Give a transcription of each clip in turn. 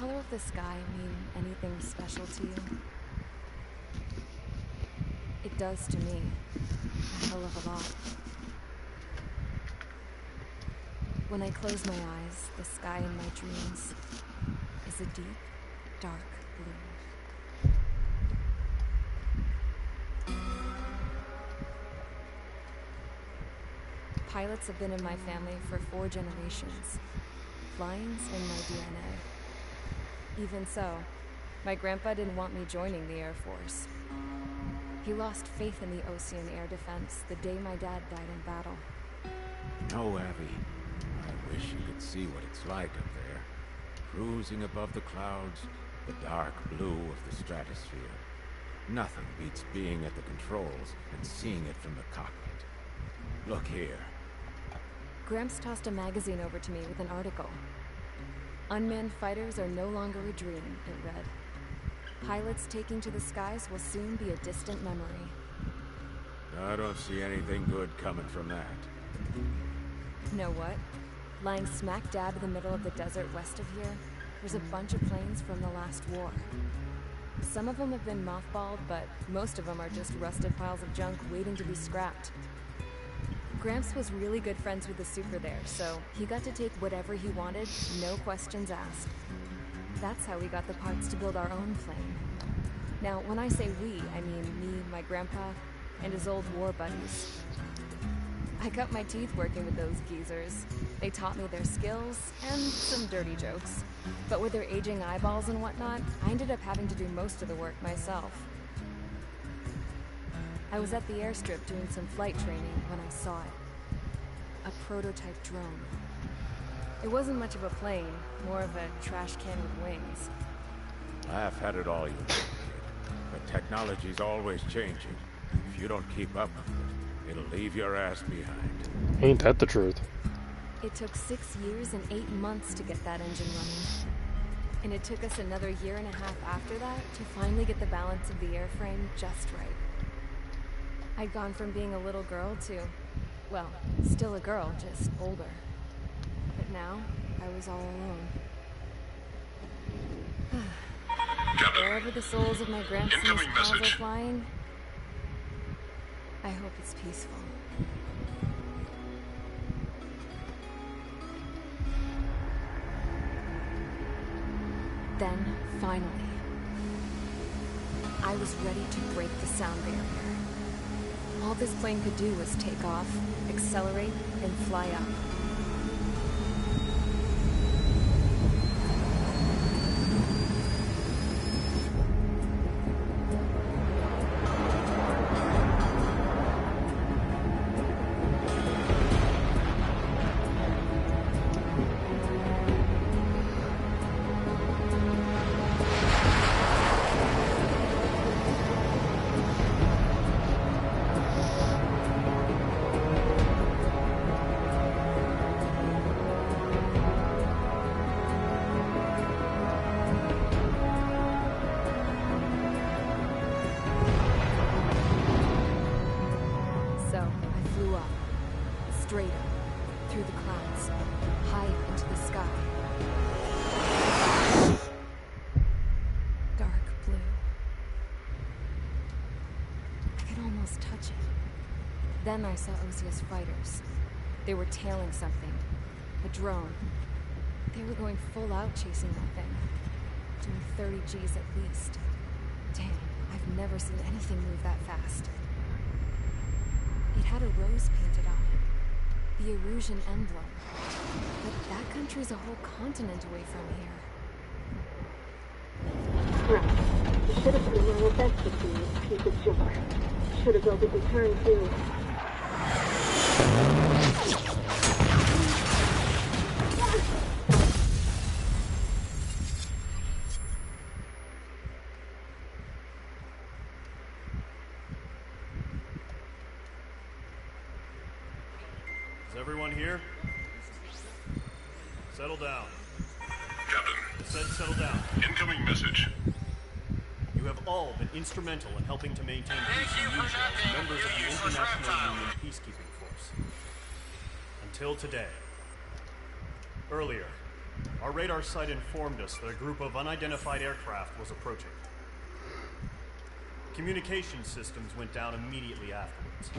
color of the sky mean anything special to you? It does to me. A hell of a lot. When I close my eyes, the sky in my dreams is a deep, dark blue. Pilots have been in my family for 4 generations. Flying's in my DNA. Even so, my grandpa didn't want me joining the Air Force. He lost faith in the Ocean Air Defense the day my dad died in battle. No, Abby. I wish you could see what it's like up there. Cruising above the clouds, the dark blue of the stratosphere. Nothing beats being at the controls and seeing it from the cockpit. Look here. Gramps tossed a magazine over to me with an article. Unmanned fighters are no longer a dream, it read. Pilots taking to the skies will soon be a distant memory. I don't see anything good coming from that. Know what? Lying smack dab in the middle of the desert west of here, there's a bunch of planes from the last war. Some of them have been mothballed, but most of them are just rusted piles of junk waiting to be scrapped. Gramps was really good friends with the super there, so he got to take whatever he wanted, no questions asked. That's how we got the parts to build our own plane. Now, when I say we, I mean me, my grandpa, and his old war buddies. I cut my teeth working with those geezers. They taught me their skills, and some dirty jokes. But with their aging eyeballs and whatnot, I ended up having to do most of the work myself. I was at the airstrip doing some flight training when I saw it. A prototype drone. It wasn't much of a plane, more of a trash can with wings. I've had it all you want, kid. But technology's always changing. If you don't keep up with it, it'll leave your ass behind. Ain't that the truth? It took 6 years and 8 months to get that engine running. And it took us another 1.5 years after that to finally get the balance of the airframe just right. I'd gone from being a little girl to, well, still a girl, just older. But now, I was all alone. Wherever the souls of my grandsons pals are flying, I hope it's peaceful. Then, finally, I was ready to break the sound barrier. All this plane could do was take off, accelerate, and fly up. Straight up, through the clouds, high into the sky. Dark blue. I could almost touch it. Then I saw Osia's fighters. They were tailing something. A drone. They were going full out chasing that thing. Doing 30 Gs at least. Damn, I've never seen anything move that fast. It had a rose painted on it. The Erusian emblem. But that country's a whole continent away from here. Right. You should have been doing your best to see this piece of junk. Should have built a return too. Is everyone here? Settle down. Captain. I said settle down. Incoming message. You have all been instrumental in helping to maintain peace in Asia as members of the International Union Peacekeeping Force. Until today. Earlier, Our radar site informed us that a group of unidentified aircraft was approaching. Communication systems went down immediately afterwards.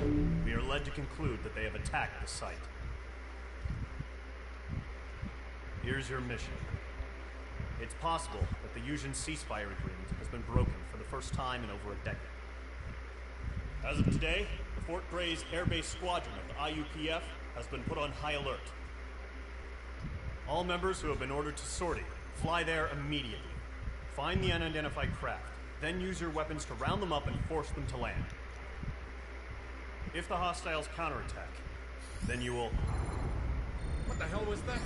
We are led to conclude that they have attacked the site. Here's your mission. It's possible that the Yuuzhan ceasefire agreement has been broken for the first time in over a decade. As of today, the Fort Gray's airbase squadron of the IUPF has been put on high alert. All members who have been ordered to sortie, fly there immediately. Find the unidentified craft, then use your weapons to round them up and force them to land. If the hostiles counterattack, then you will... What the hell was that?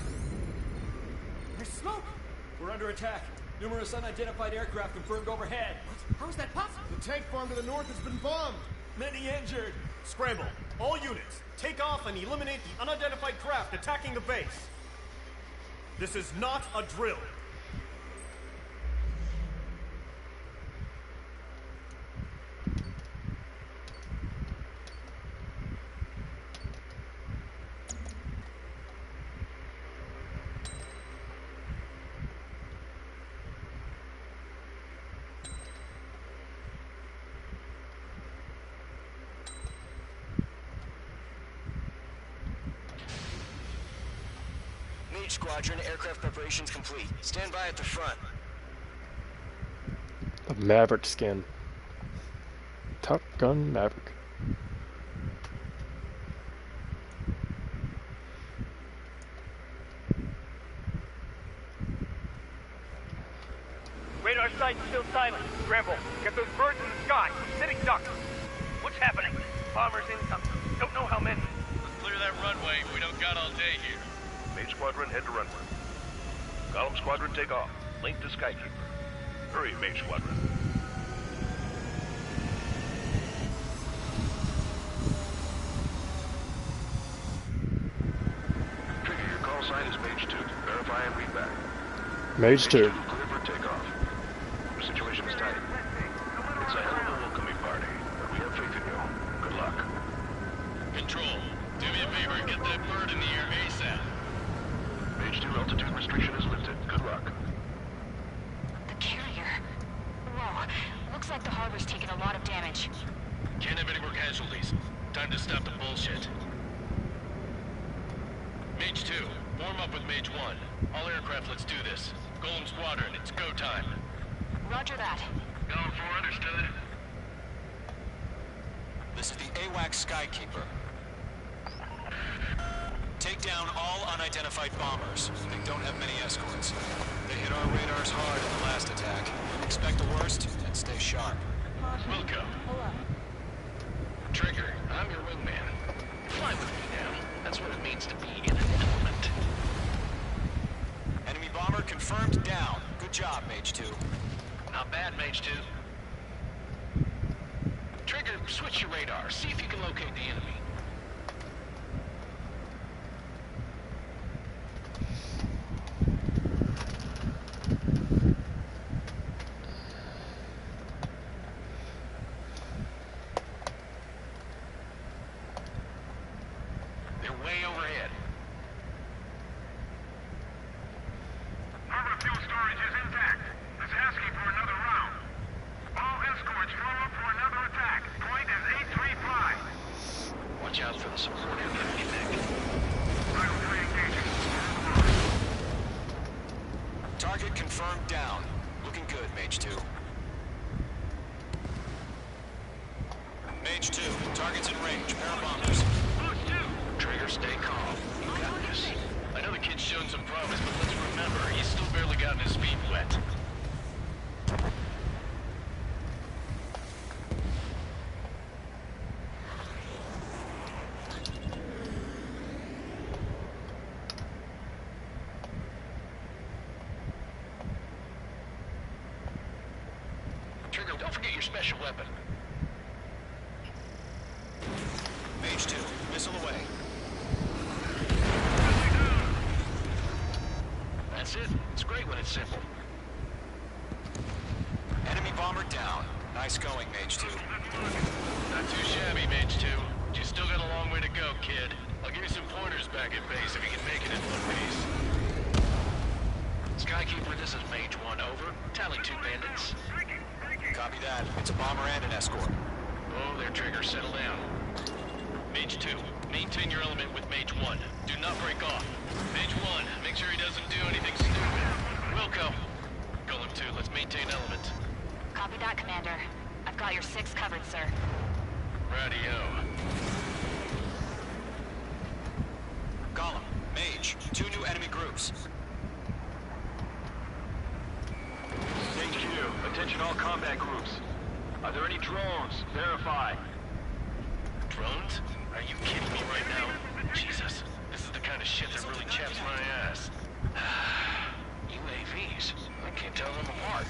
There's smoke! We're under attack. Numerous unidentified aircraft confirmed overhead. What? How is that possible? The tank farm to the north has been bombed. Many injured. Scramble. All units, take off and eliminate the unidentified craft attacking the base. This is not a drill. Squadron, aircraft preparations complete. Stand by at the front. The Maverick skin. Top Gun Maverick. Radar site still silent. Scramble. Get those birds in the sky. Sitting ducks. What's happening? Bombers incoming. Don't know how many. Let's clear that runway. We don't got all day here. Mage Squadron, head to runway. Column Squadron, take off. Link to Skykeeper. Hurry, Mage Squadron. Trigger, your call sign is Mage 2. Verify and read back. Mage 2. Clear for takeoff. Your situation is tight. It's a hell of a welcoming party, but we have faith in you. Good luck. Control, do me a favor and get that bird in the air ASAP. Mage 2, altitude restriction is lifted. Good luck. The carrier. Whoa. Looks like the harbor's taken a lot of damage. Can't have any more casualties. Time to stop the bullshit. Mage 2, warm up with Mage 1. All aircraft, let's do this. Golem Squadron, it's go time. Roger that. Going for understood. This is the AWAC Skykeeper. Take down all unidentified bombers. They don't have many escorts. They hit our radars hard in the last attack. Expect the worst and stay sharp. Wilco. Trigger, I'm your wingman. Fly with me now. That's what it means to be in an element. Enemy bomber confirmed down. Good job, Mage 2. Not bad, Mage 2. Trigger, switch your radar. See if you can locate the enemy. Target confirmed down. Looking good, Mage 2. Mage 2, target's in range. Pair of bombers. Trigger, stay calm. You got this. I know the kid's shown some promise, but let's remember, he's still barely gotten his feet wet. Trigger, don't forget your special weapon. Mage 2, missile away. That's it. It's great when it's simple. Enemy bomber down. Nice going, Mage 2. Not too shabby, Mage 2. But you still got a long way to go, kid. I'll give you some pointers back at base if you can make it in one piece. Skykeeper, this is Mage 1, over. Tally 2 bandits. Copy that. It's a bomber and an escort. Oh, their Trigger, settle down. Mage 2, maintain your element with Mage 1. Do not break off. Mage 1, make sure he doesn't do anything stupid. Wilco. Golem 2, let's maintain element. Copy that, Commander. I've got your 6 covered, sir. Radio. Golem, Mage, 2 new enemy groups. HQ, attention all combat groups. Are there any drones? Verify. Drones? Are you kidding me right now? Jesus, this is the kind of shit that really chaps my ass. UAVs? I can't tell them apart.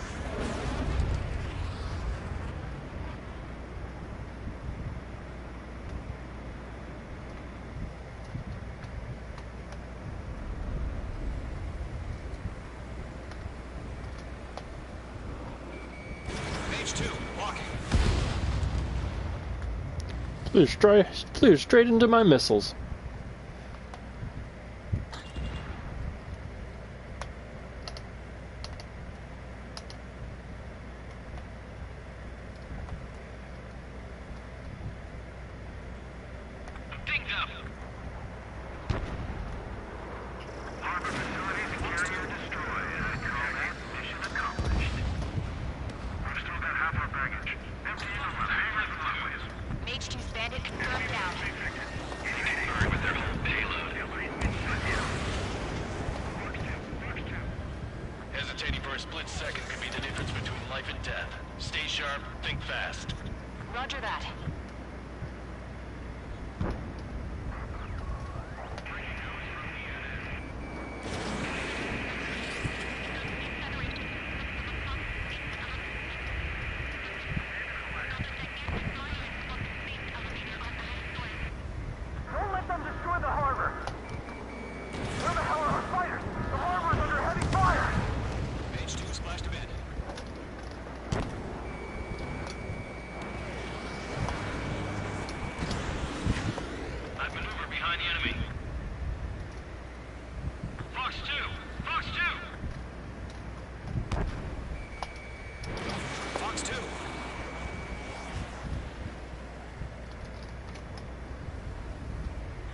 Mage 2, walking. Flew straight into my missiles. Dinged up. Harbor facilities and carrier destroyed. Combat mission accomplished. I've still got half our baggage. Empty in Mage 2's bandit confirmed now. Sorry with their whole payload. Hesitating for a split second could be the difference between life and death. Stay sharp, think fast. Roger that. Don't let them destroy the harbor! Where the hell are our fighters? The harbor is under heavy fire! Mage 2 splashed a bandit. I've maneuvered behind the enemy. Fox 2! Fox 2! Fox 2.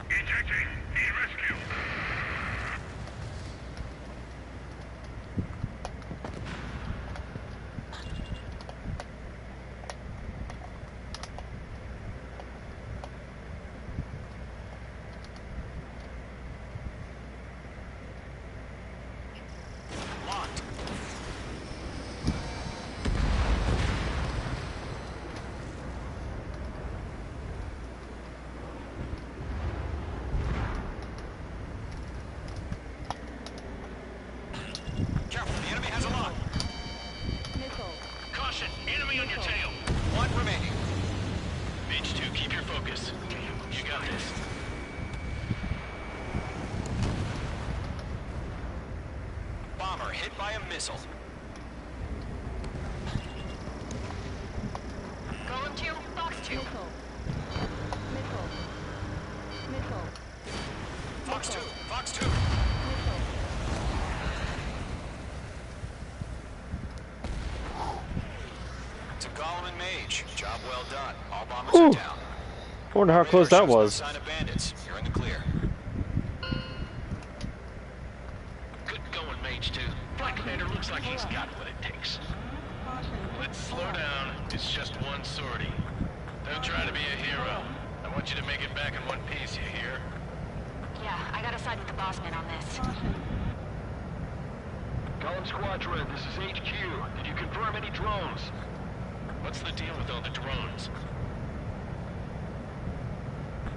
Ejecting. Need rescue. Locked. Careful, the enemy has a lock. Missile. Caution, enemy on your tail. 1 remaining. Mage 2, keep your focus. You got this. Bomber hit by a missile. Golem 2, Fox 2. Missile. Missile. Missile. Fox 2. Fox 2. Missile. To Golem and Mage. Job well done. All bombers Whew. are down. I wonder how close that Radar shows was. No sign of bandits. You're in the clear. Good going, Mage 2. Flight Commander looks like he's got what it takes. Let's slow down. It's just one sortie. Don't try to be a hero. I want you to make it back in one piece, you hear? Yeah, I gotta side with the boss man on this. Golem Squadron, this is HQ. Did you confirm any drones? What's the deal with all the drones?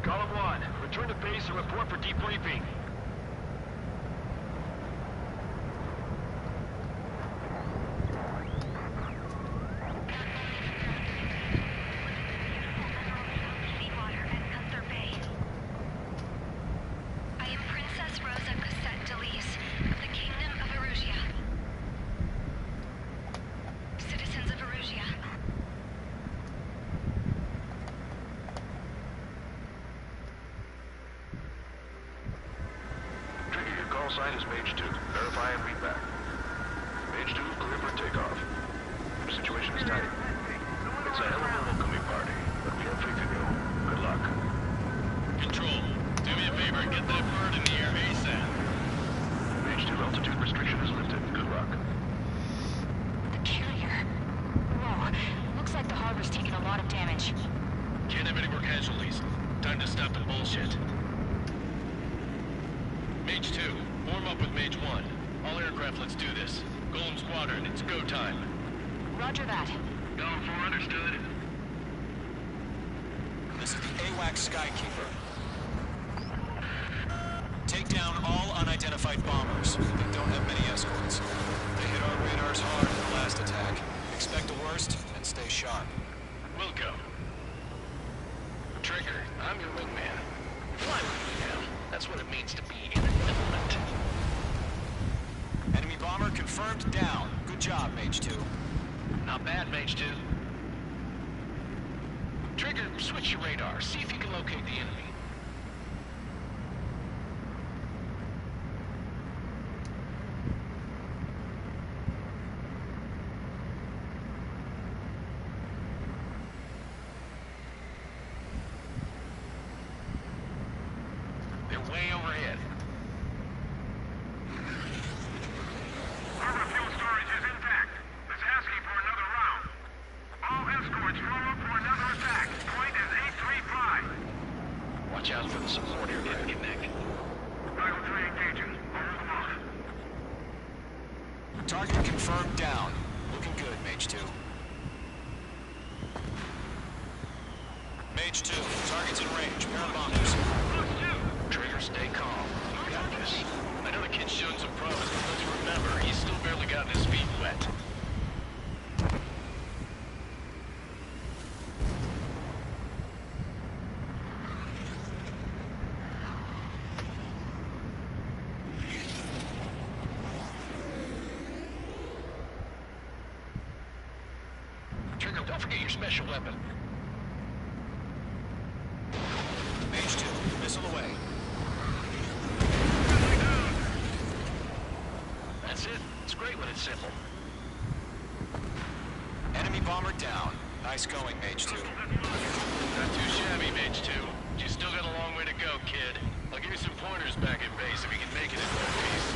Golem 1, return to base and report for debriefing. I am Princess Rosa Cassette Delise of the Kingdom of Erusia. Citizens of Erusia. Trigger, your call sign is Mage 2. Verify and read back. Mage 2, clear for takeoff. Situation is tight. It's a hell of a welcoming party, but we have faith in you. Good luck. Control, do me a favor and get that bird in the air ASAP. Mage 2, altitude restriction is lifted. Good luck. The carrier. Whoa. Looks like the harbor's taken a lot of damage. Can't have any more casualties. Time to stop the bullshit. Mage 2, form up with Mage 1. All aircraft, let's do this. Golem Squadron, it's go time. Roger that. Golem 4, understood. This is the AWACS Skykeeper. Take down all unidentified bombers. They don't have many escorts. They hit our radars hard in the last attack. Expect the worst and stay sharp. Wilco. Trigger, I'm your wingman. Fly with me now. That's what it means to be in an element. Enemy bomber confirmed down. Good job, Mage 2. Not bad, Mage 2. Trigger, switch your radar. See if you can locate the enemy. They're way overhead. Harbor fuel storage is intact. It's asking for another round. All escorts form up for another attack. Point is 835. Watch out for the support aircraft. Connect. Rifle 3 engaging. Hold them off. Target confirmed down. Looking good, Mage 2. Mage 2, target's in range. Pair of bombers. Trigger, stay calm. You got this. I know the kid's shown some promise, but let's remember, he's still barely gotten his feet wet. Trigger, don't forget your special weapon. Mage 2, missile away. That's it. It's great when it's simple. Enemy bomber down. Nice going, Mage 2. Not too shabby, Mage 2. But you still got a long way to go, kid. I'll give you some pointers back at base if you can make it in one piece.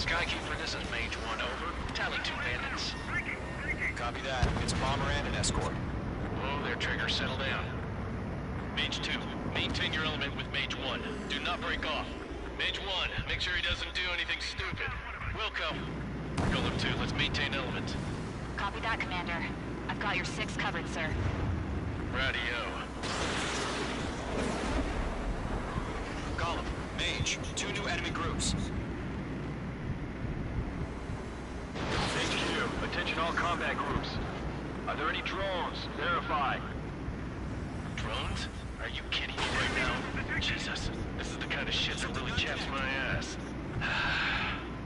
Skykeeper, this is Mage 1, over. Tally 2 bandits. Copy that. It's bomber and an escort. Whoa there, Trigger. Settle down. Mage 2, maintain your element with Mage 1. Do not break off. Mage 1, make sure he doesn't do anything stupid. Wilco. Golem 2, let's maintain element. Copy that, Commander. I've got your 6 covered, sir. Radio. Golem, Mage, 2 new enemy groups. HQ, attention all combat groups. Are there any drones? Verify. Drones? Are you kidding me right now? Jesus, this is the kind of shit that really chaps my ass.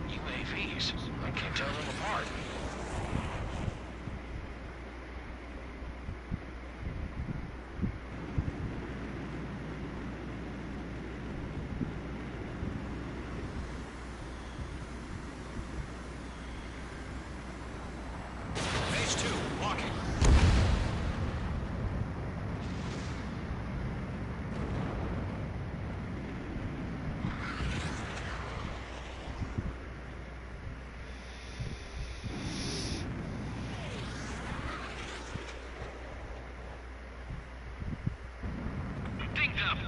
UAVs. I can't tell them apart. Mage 2, walking. Dinged up.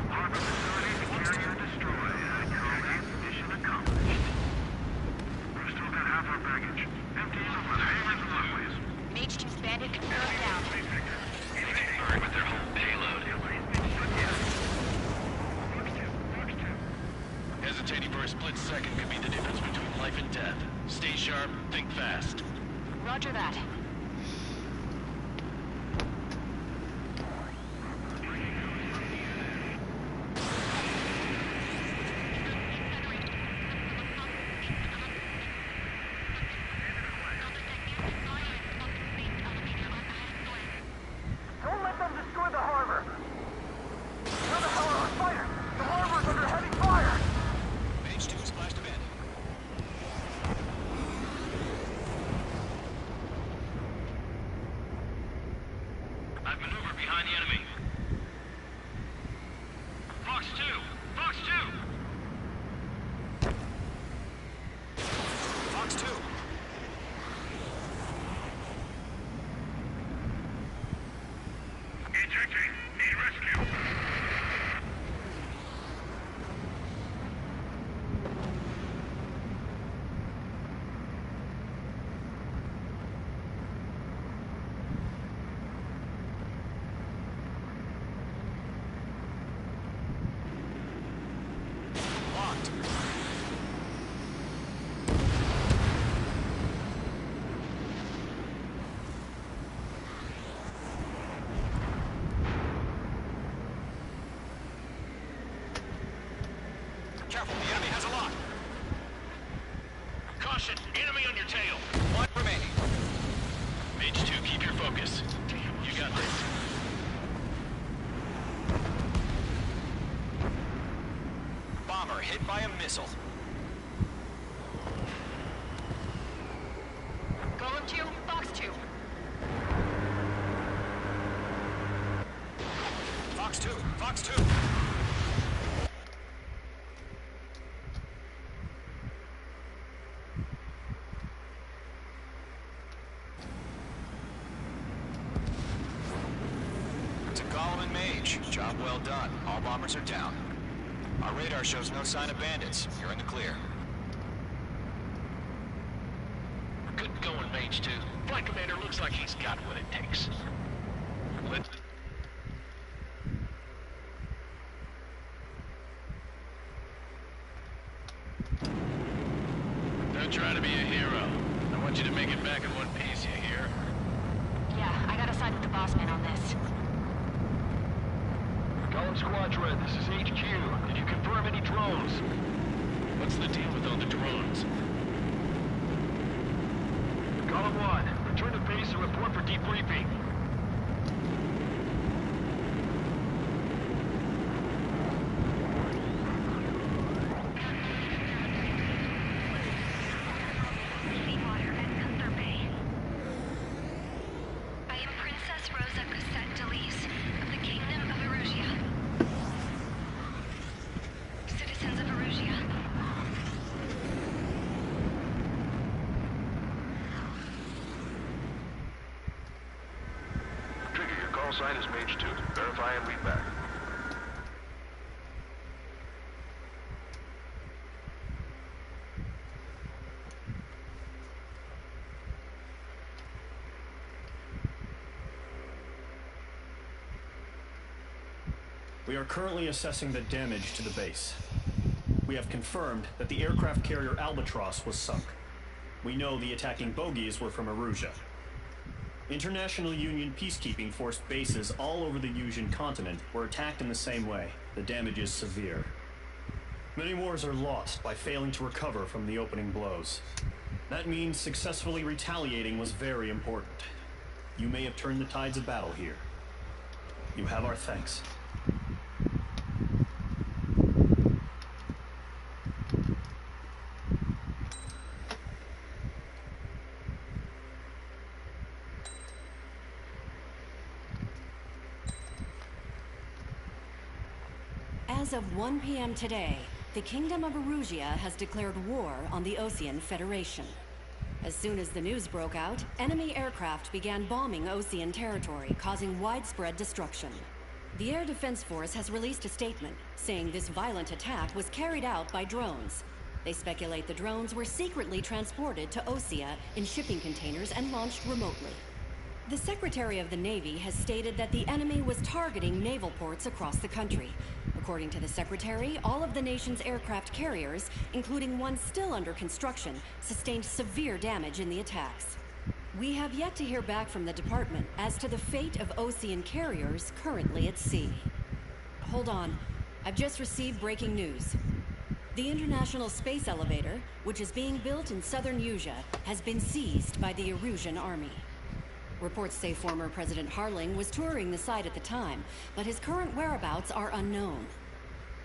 Harbor facility carrier destroyed. I call that mission accomplished. We've still got half our baggage. Empty out with hammers and runways. Mage 2's bandit confirmed down. Burned with their whole payload. Hesitating for a split second could be the difference between life and death. Stay sharp, think fast. Roger that. Don't let them destroy the harbor! How the hell are our fighters? The harbor's under heavy fire! behind the enemy. Fox 2! Fox 2! Fox 2. Ejecting. Need rescue. Locked. Careful, the enemy has a lock. Caution! Enemy on your tail! One remaining. Mage 2, keep your focus. You got this. Bomber hit by a missile. Golem 2, Fox 2. Fox 2. Fox 2. To Golem and Mage. Job well done. All bombers are down. Our radar shows no sign of bandits. You're in the clear. Good going, Mage 2. Flight Commander looks like he's got what it takes. Let's... Don't try to be a hero. I want you to make it back in one piece, you hear? Yeah, I gotta side with the boss man on this. Golem Squadron, this is HQ. Did you confirm any drones? What's the deal with all the drones? Golem 1, return to base and report for debriefing. Seawater at Gunther Bay. I am Princess Rosa Cassette Delise of the Kingdom of Erusia. Citizens of Erusia. Trigger, your call sign is Mage 2. Verify and read back. We are currently assessing the damage to the base. We have confirmed that the aircraft carrier Albatross was sunk. We know the attacking bogies were from Erusia. International Union peacekeeping force bases all over the Usian continent were attacked in the same way. The damage is severe. Many wars are lost by failing to recover from the opening blows. That means successfully retaliating was very important. You may have turned the tides of battle here. You have our thanks. As of 1 p.m. today, the Kingdom of Erusia has declared war on the Osean Federation. As soon as the news broke out, enemy aircraft began bombing Osean territory, causing widespread destruction. The Air Defense Force has released a statement saying this violent attack was carried out by drones. They speculate the drones were secretly transported to Osea in shipping containers and launched remotely. The Secretary of the Navy has stated that the enemy was targeting naval ports across the country. According to the Secretary, all of the nation's aircraft carriers, including one still under construction, sustained severe damage in the attacks. We have yet to hear back from the department as to the fate of Osean carriers currently at sea. Hold on. I've just received breaking news. The International Space Elevator, which is being built in southern Usia, has been seized by the Erusian army. Reports say former President Harling was touring the site at the time, but his current whereabouts are unknown.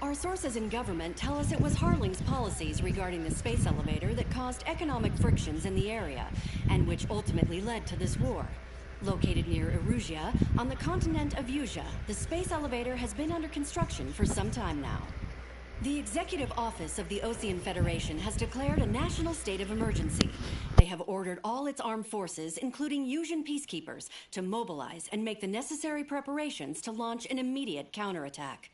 Our sources in government tell us it was Harling's policies regarding the space elevator that caused economic frictions in the area, and which ultimately led to this war. Located near Erusia, on the continent of Usia, the space elevator has been under construction for some time now. The Executive Office of the Ocean Federation has declared a national state of emergency. They have ordered all its armed forces, including Usian peacekeepers, to mobilize and make the necessary preparations to launch an immediate counterattack.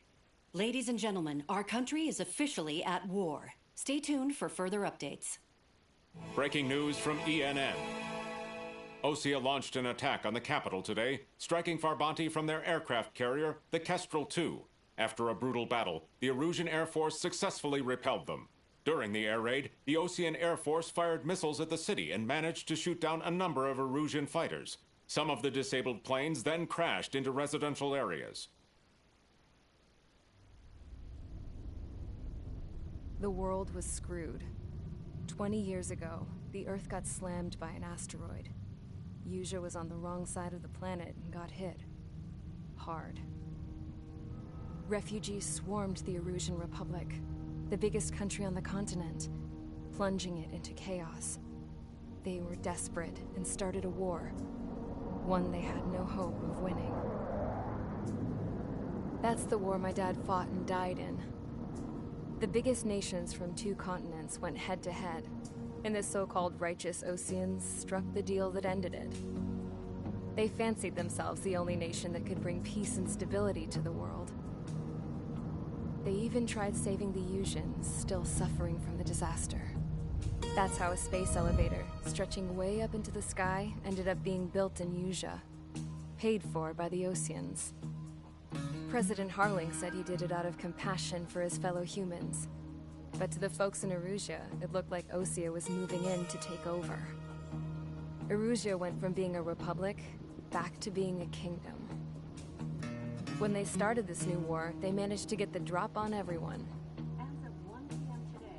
Ladies and gentlemen, our country is officially at war. Stay tuned for further updates. Breaking news from ENN. Osea launched an attack on the capital today, striking Farbanti from their aircraft carrier, the Kestrel II. After a brutal battle, the Erusian Air Force successfully repelled them. During the air raid, the Ocean Air Force fired missiles at the city and managed to shoot down a number of Erusian fighters. Some of the disabled planes then crashed into residential areas. The world was screwed. 20 years ago, the Earth got slammed by an asteroid. Usia was on the wrong side of the planet and got hit. Hard. Refugees swarmed the Erusian Republic, the biggest country on the continent, plunging it into chaos. They were desperate and started a war, one they had no hope of winning. That's the war my dad fought and died in. The biggest nations from 2 continents went head-to-head, and the so-called righteous Oceans struck the deal that ended it. They fancied themselves the only nation that could bring peace and stability to the world. They even tried saving the Usians, still suffering from the disaster. That's how a space elevator, stretching way up into the sky, ended up being built in Usia, paid for by the Oceans. President Harling said he did it out of compassion for his fellow humans. But to the folks in Erusia, it looked like Osea was moving in to take over. Erusia went from being a republic back to being a kingdom. When they started this new war, they managed to get the drop on everyone.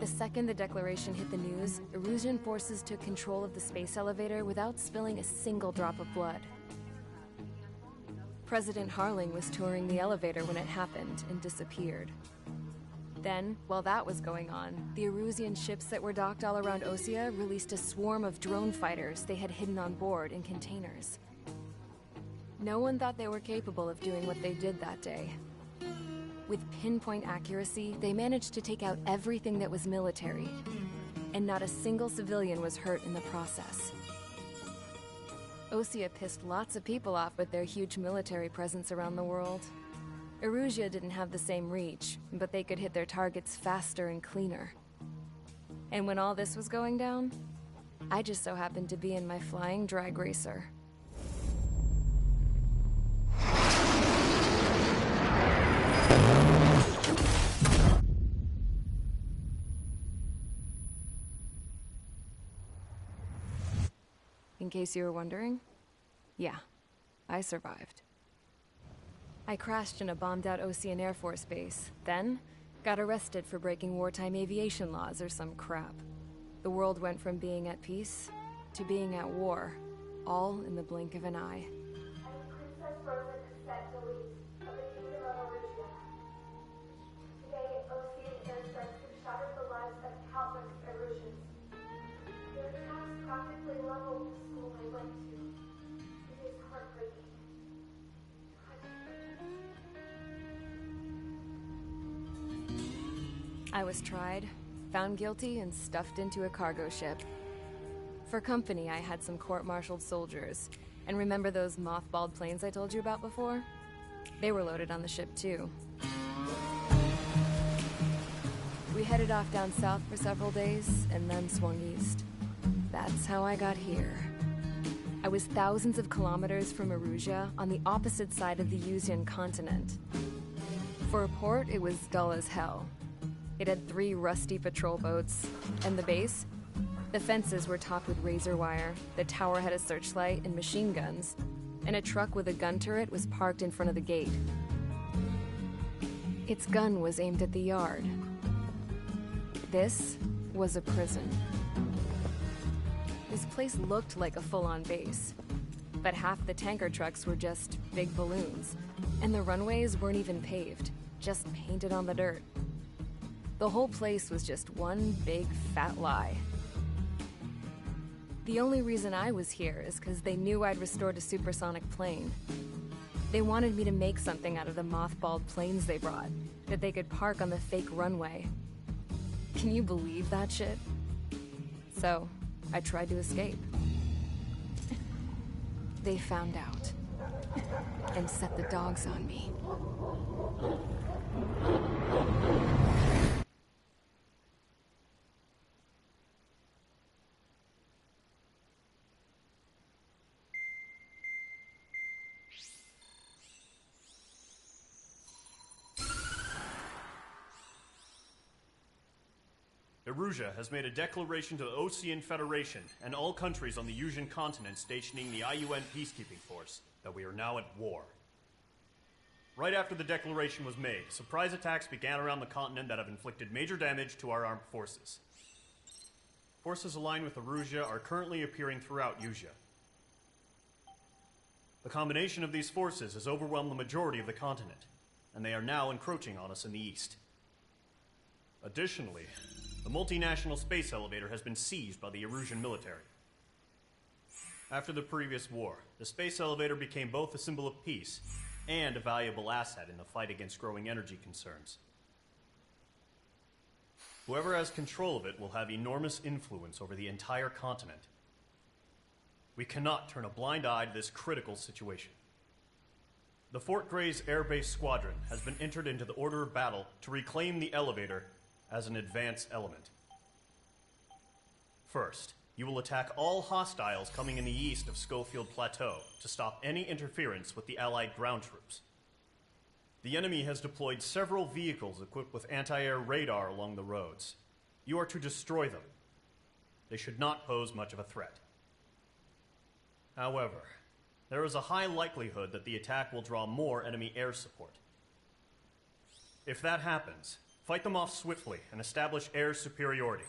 The second the declaration hit the news, Erusian forces took control of the space elevator without spilling a single drop of blood. President Harling was touring the elevator when it happened and disappeared. Then, while that was going on, the Erusian ships that were docked all around Osea released a swarm of drone fighters they had hidden on board in containers. No one thought they were capable of doing what they did that day. With pinpoint accuracy, they managed to take out everything that was military, and not a single civilian was hurt in the process. Osea pissed lots of people off with their huge military presence around the world. Erusia didn't have the same reach, but they could hit their targets faster and cleaner. And when all this was going down, I just so happened to be in my flying drag racer. In case you were wondering, yeah, I survived. I crashed in a bombed-out Ocean Air Force base, then got arrested for breaking wartime aviation laws or some crap. The world went from being at peace to being at war, all in the blink of an eye. Princess Rosa Cassette Delete of the Kingdom of Erusia. Today, Ocean airstrikes have shattered the lives of countless Erusians. Their attacks practically leveled the school I went to. It is heartbreaking. I was tried, found guilty, and stuffed into a cargo ship. For company, I had some court-martialed soldiers. And remember those mothballed planes I told you about before? They were loaded on the ship, too. We headed off down south for several days, and then swung east. That's how I got here. I was thousands of kilometers from Erusia, on the opposite side of the Usian continent. For a port, it was dull as hell. It had 3 rusty patrol boats, and the base? The fences were topped with razor wire, the tower had a searchlight and machine guns, and a truck with a gun turret was parked in front of the gate. Its gun was aimed at the yard. This was a prison. This place looked like a full-on base, but half the tanker trucks were just big balloons, and the runways weren't even paved, just painted on the dirt. The whole place was just one big fat lie. The only reason I was here is because they knew I'd restored a supersonic plane. They wanted me to make something out of the mothballed planes they brought, that they could park on the fake runway. Can you believe that shit? So, I tried to escape. They found out, and set the dogs on me. Erusia has made a declaration to the Osean Federation and all countries on the Yusian continent stationing the IUN peacekeeping force that we are now at war. Right after the declaration was made, surprise attacks began around the continent that have inflicted major damage to our armed forces. Forces aligned with Erusia are currently appearing throughout Yusia. The combination of these forces has overwhelmed the majority of the continent, and they are now encroaching on us in the east. Additionally, the multinational space elevator has been seized by the Erusian military. After the previous war, the space elevator became both a symbol of peace and a valuable asset in the fight against growing energy concerns. Whoever has control of it will have enormous influence over the entire continent. We cannot turn a blind eye to this critical situation. The Fort Gray's Air Base Squadron has been entered into the order of battle to reclaim the elevator as an advance element. First, you will attack all hostiles coming in the east of Schofield Plateau to stop any interference with the Allied ground troops. The enemy has deployed several vehicles equipped with anti-air radar along the roads. You are to destroy them. They should not pose much of a threat. However, there is a high likelihood that the attack will draw more enemy air support. If that happens, fight them off swiftly and establish air superiority.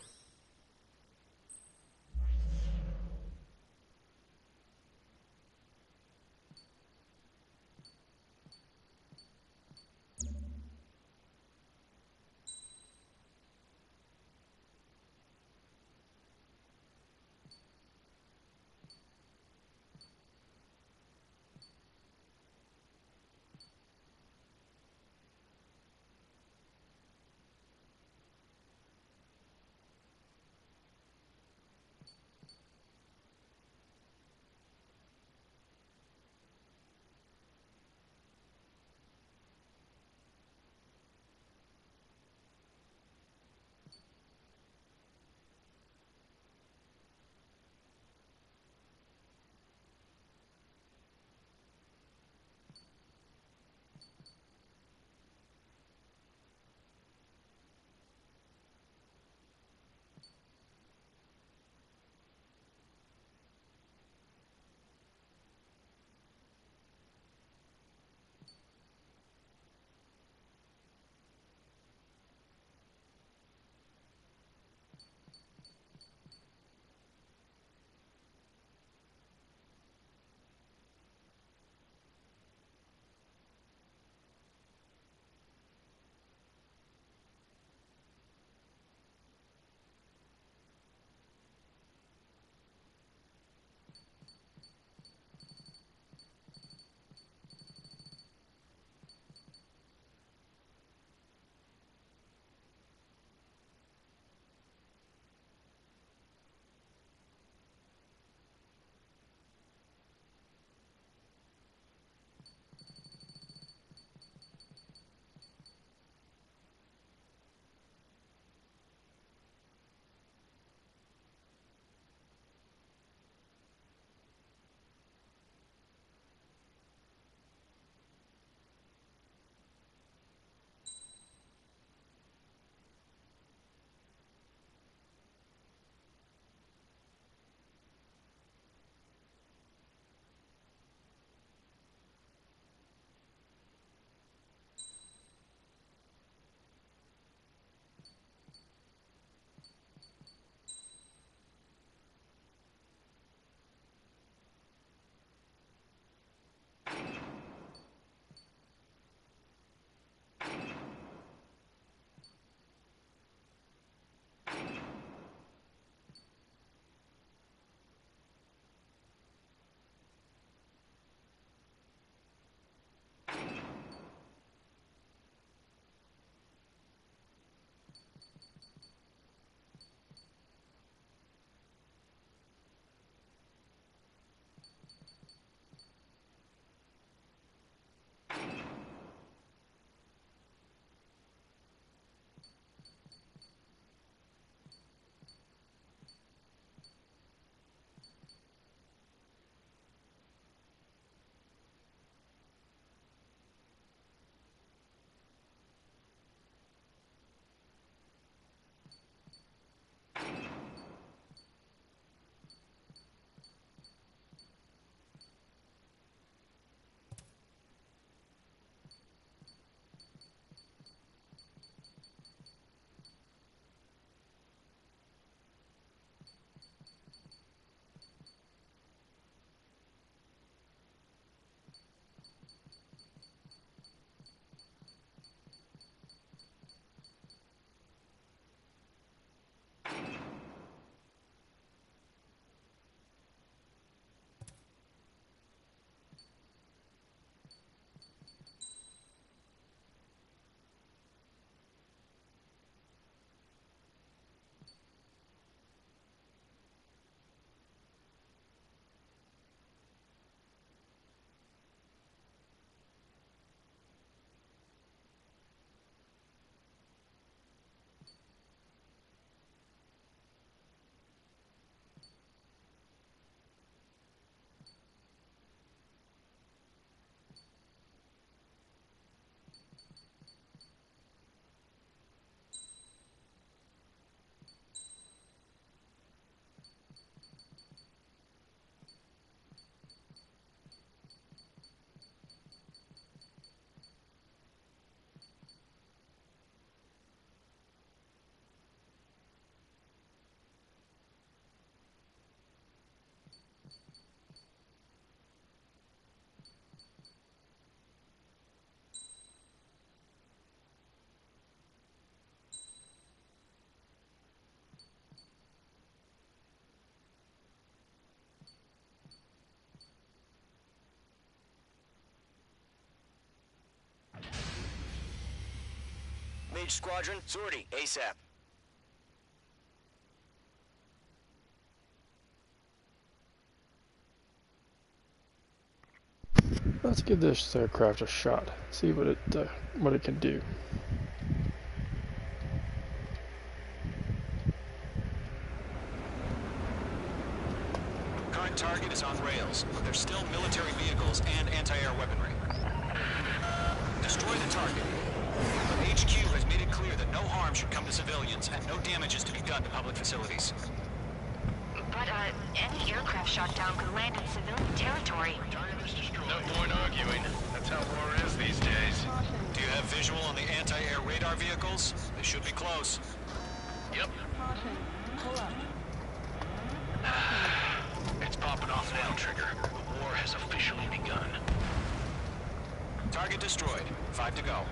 Mage Squadron, sortie, ASAP. Let's give this aircraft a shot. See what it can do. Current target is on rails, but there's still military vehicles and anti-air weaponry. Destroy the target. But HQ has made it clear that no harm should come to civilians and no damage is to be done to public facilities. But, any aircraft shot down could land in civilian territory. No point arguing. That's how war is these days. Do you have visual on the anti-air radar vehicles? They should be close. Yep. It's popping off now, Trigger. The war has officially begun. Target destroyed. 5 to go.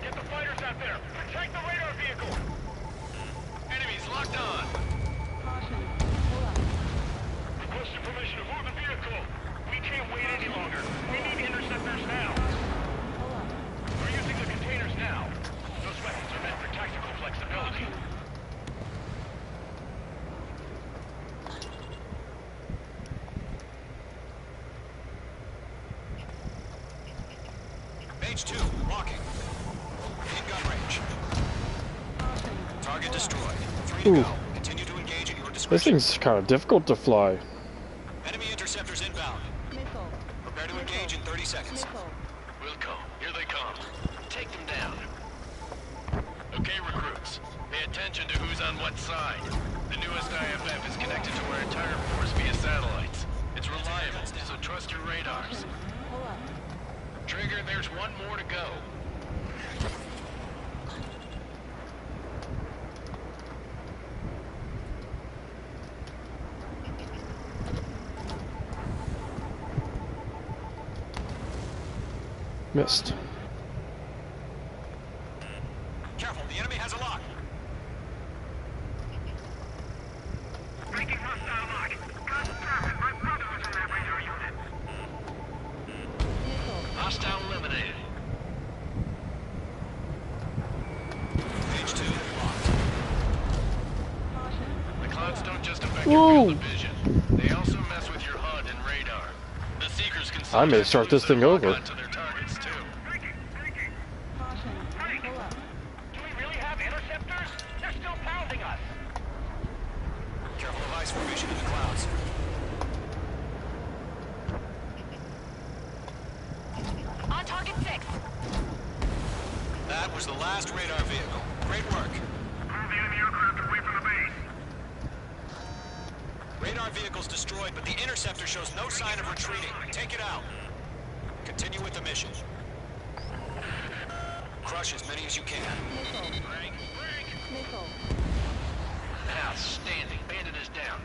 Get the fighters out there! Protect the radar vehicle! Enemies locked on! Requesting permission to move the vehicle! We can't wait any longer! We need interceptors now! We're using the containers now! Those weapons are meant for tactical flexibility. Mage 2, walking. In gun range. Target destroyed. 3 to go. Continue to engage at your This discretion. thing's kind of difficult to fly. Enemy interceptors inbound. Prepare to engage in 30 seconds. Wilco, here they come. Take them down. Okay, recruits. Pay attention to who's on what side. The newest IFF is connected to our entire force via satellites. It's reliable, so trust your radars. Trigger, there's one more to go. Missed. Careful, the enemy has a lock. Breaking hostile lock. Got traffic. My brother was in that radar unit. Hostile eliminated. Page 2, locked. The clouds don't just affect your field of vision. They also mess with your HUD and radar. The Seekers can I may start this thing over. to their targets too. Do we really have interceptors? They're still pounding us! Careful of ice formation in the clouds. On target 6. That was the last radar vehicle. Great work. Move the enemy aircraft away from the base. Radar vehicle's destroyed, but the interceptor shows no sign of retreating. Take it out. Continue with the mission. Crush as many as you can. Break. Outstanding. Bandit is down.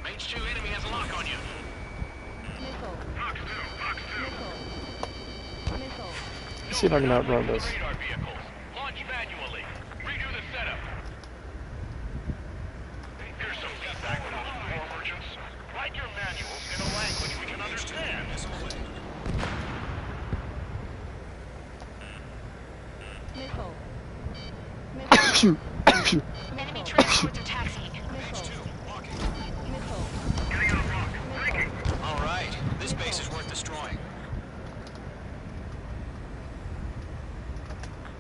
Mage 2 enemy has a lock on you. Fox 2, Fox 2. Let's see if I can outrun this. Radar vehicles. Launch manually. Redo the setup. Here's some feedback from those war merchants. Write your manuals in a language we can understand. Enemy transports are taxiing. All right, this base is worth destroying.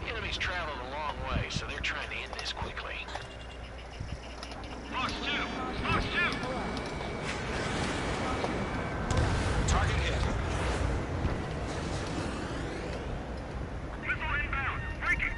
The enemy's traveled a long way, so they're trying to end this quickly. Fox 2, Fox 2. Target hit. Missile inbound. Breaking.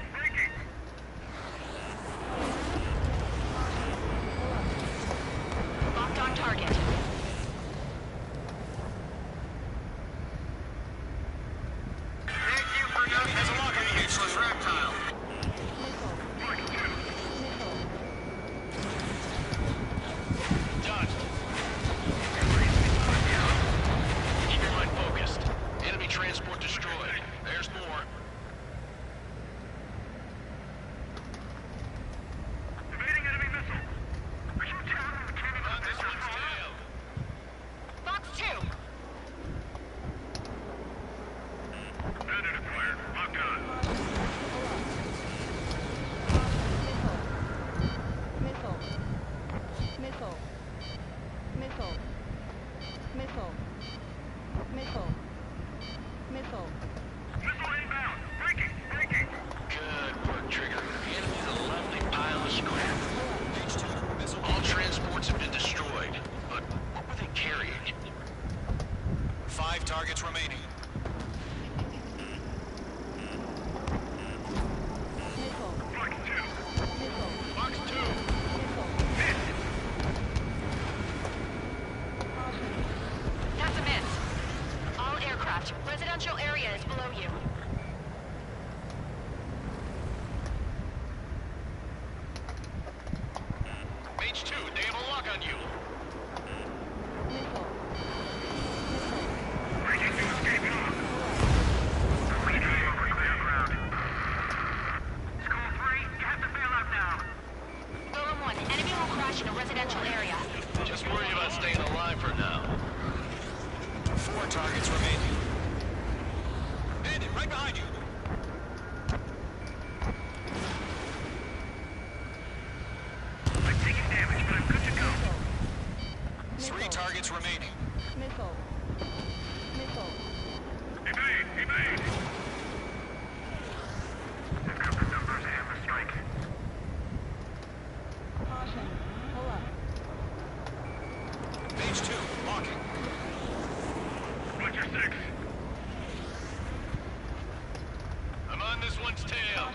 5 targets remaining. Fox 2. Fox 2. That's a miss. All aircraft. Residential area is below you. Mage 2, they have a lock on you. Golem 1, enemy will crash in a residential area. Just worry about staying alive for now. 4 targets remaining. Bandit, right behind you. I'm taking damage, but I'm good to go. 3 targets remaining. Evade! Evade! They've got the numbers and the strike. Mage 2, locking. Roger 6. I'm on this one's tail.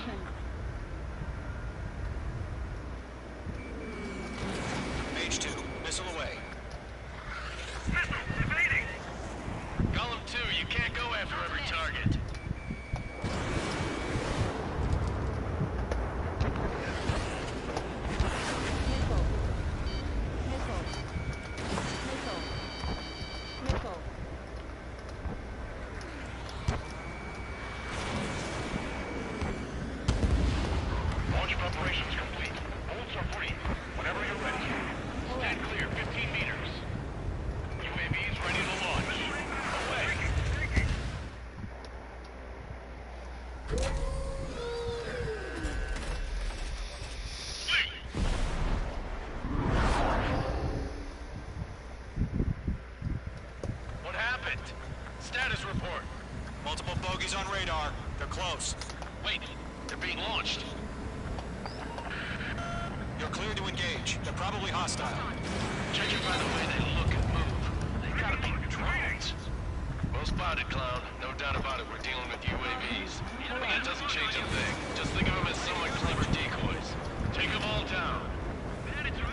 Mage 2, missile away. Missile! Evading! Golem 2, you can't go after every target. Launch preparations complete. Bolts are free. Whenever you're ready. Stand clear 15 meters. UAVs ready to launch. Away. What happened? Status report. Multiple bogeys on radar. They're close. Wait, they're being launched. You're clear to engage. They're probably hostile. Judging by the way they look and move, they gotta be drones. Well spotted, Clown. No doubt about it, we're dealing with UAVs. But that doesn't change a thing. Just think of them as somewhat clever decoys. Take them all down.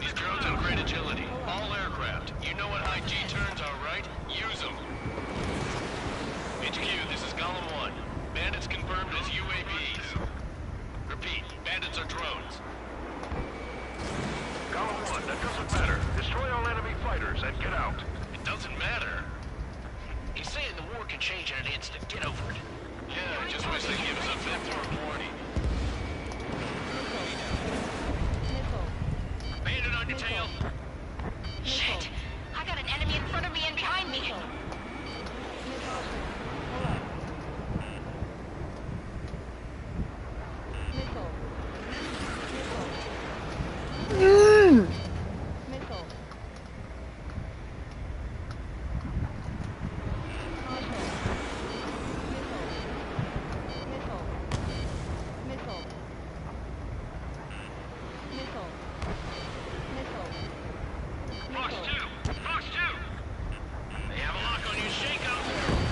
These drones have great agility. All aircraft. You know what high G turns are, right? Use them. HQ, this is Golem 1. Bandits confirmed as UAVs. Repeat, bandits are drones. Golem 1, that doesn't matter. Destroy all enemy fighters and get out. It doesn't matter. He's saying the war can change in an instant. Get over it. Yeah, I just wish they'd give us a bit more warning. Bandit on your tail. Shit! I got an enemy in front of me and behind me. Fox 2! Fox 2! They have a lock on you, shake 'em!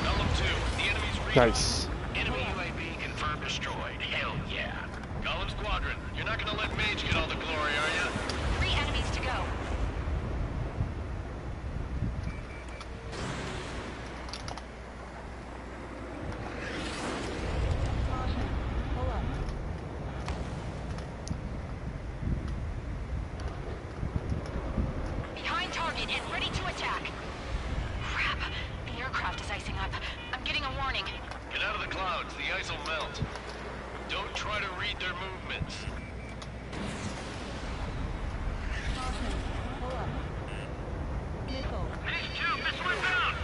Golem 2, the enemy's reading. Nice. Enemy UAV confirmed destroyed. Hell yeah. Golem Squadron, you're not gonna let Mage get all the glory, are ya? 3 enemies to go. Behind target and ready to attack. Crap. The aircraft is icing up. I'm getting a warning. Get out of the clouds, the ice will melt. Don't try to read their movements. Mage 2, missile inbound!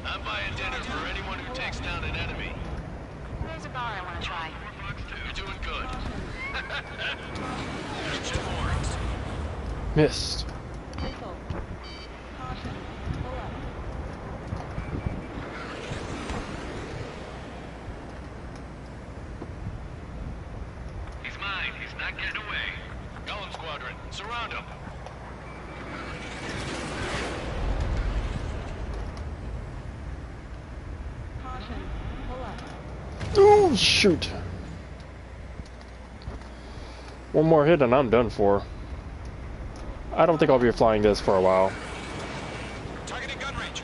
I'm buying dinner for anyone who takes down an enemy. There's a bar I want to try. You're doing good. There's 2 more. Missed. He's mine. He's not getting away. Golem Squadron, surround him. Oh, shoot. One more hit and I'm done for. I don't think I'll be flying this for a while. Targeting gun range.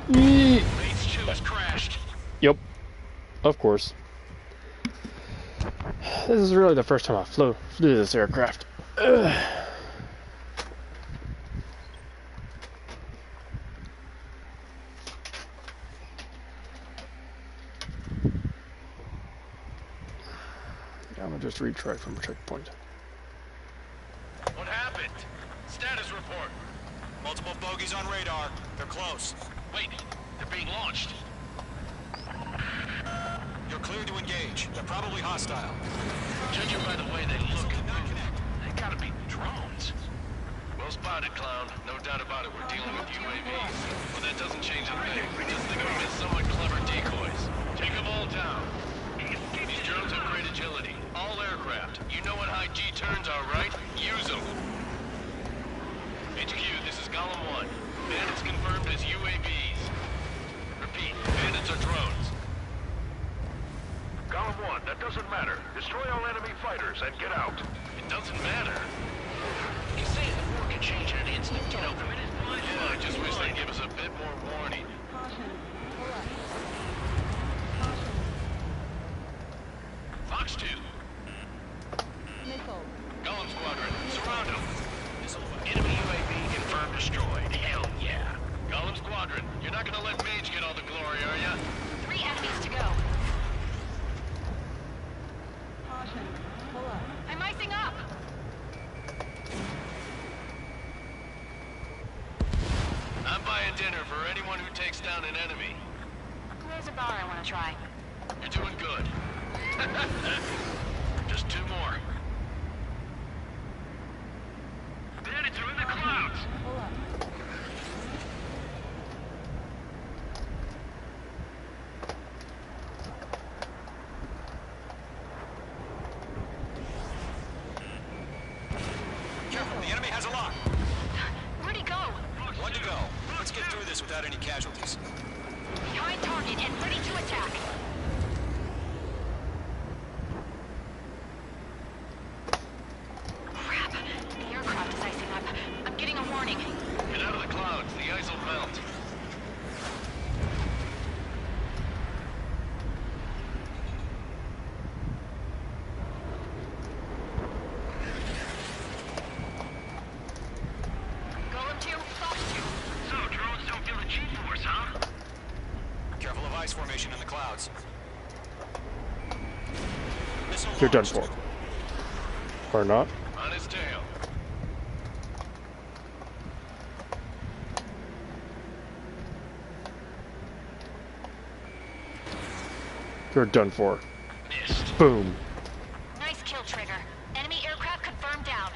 Base 2 has crashed. Yep. Of course. This is really the first time I flew this aircraft. Ugh. I'm gonna just retry from a checkpoint. What happened? Status report. Multiple bogies on radar. They're close. Wait, they're being launched. You're cleared to engage. They're probably hostile. Judging by the way they look and move, they gotta be drones. Well spotted, clown. No doubt about it, we're dealing with UAVs. But that doesn't change a thing. Just think of them as somewhat clever decoys. Take them all down. These drones have great agility. All aircraft. You know what high G turns are, right? Use them. HQ, this is Column 1. Bandits confirmed as UAVs. Repeat, bandits are drones. Column 1, that doesn't matter. Destroy all enemy fighters and get out. It doesn't matter. You say the war can change in an instant, you know. Yeah, I just wish they'd give us a bit more warning. Fox 2. Golem Squadron, surround them. Enemy UAV confirmed destroyed. Hell yeah. Golem Squadron, you're not gonna let Mage get all the glory, are ya? 3 enemies to go. I'm icing up. I'm buying dinner for anyone who takes down an enemy. There's a bar I want to try. You're doing good. Just 2 more. Bandits are in the clouds. Careful, the enemy has a lock. Where'd he go? 1 to go. Let's get through this without any casualties. Behind target and ready to attack. Crap. The aircraft is icing up. I'm getting a warning. Get out of the clouds, the ice will melt. Golem 2, Fox 2. So, drones don't feel the G-force, huh? Careful of ice formation in the clouds. Missile You're done launched. for. Or not. On his tail. You're done for. Missed. Boom. Nice kill, Trigger. Enemy aircraft confirmed down.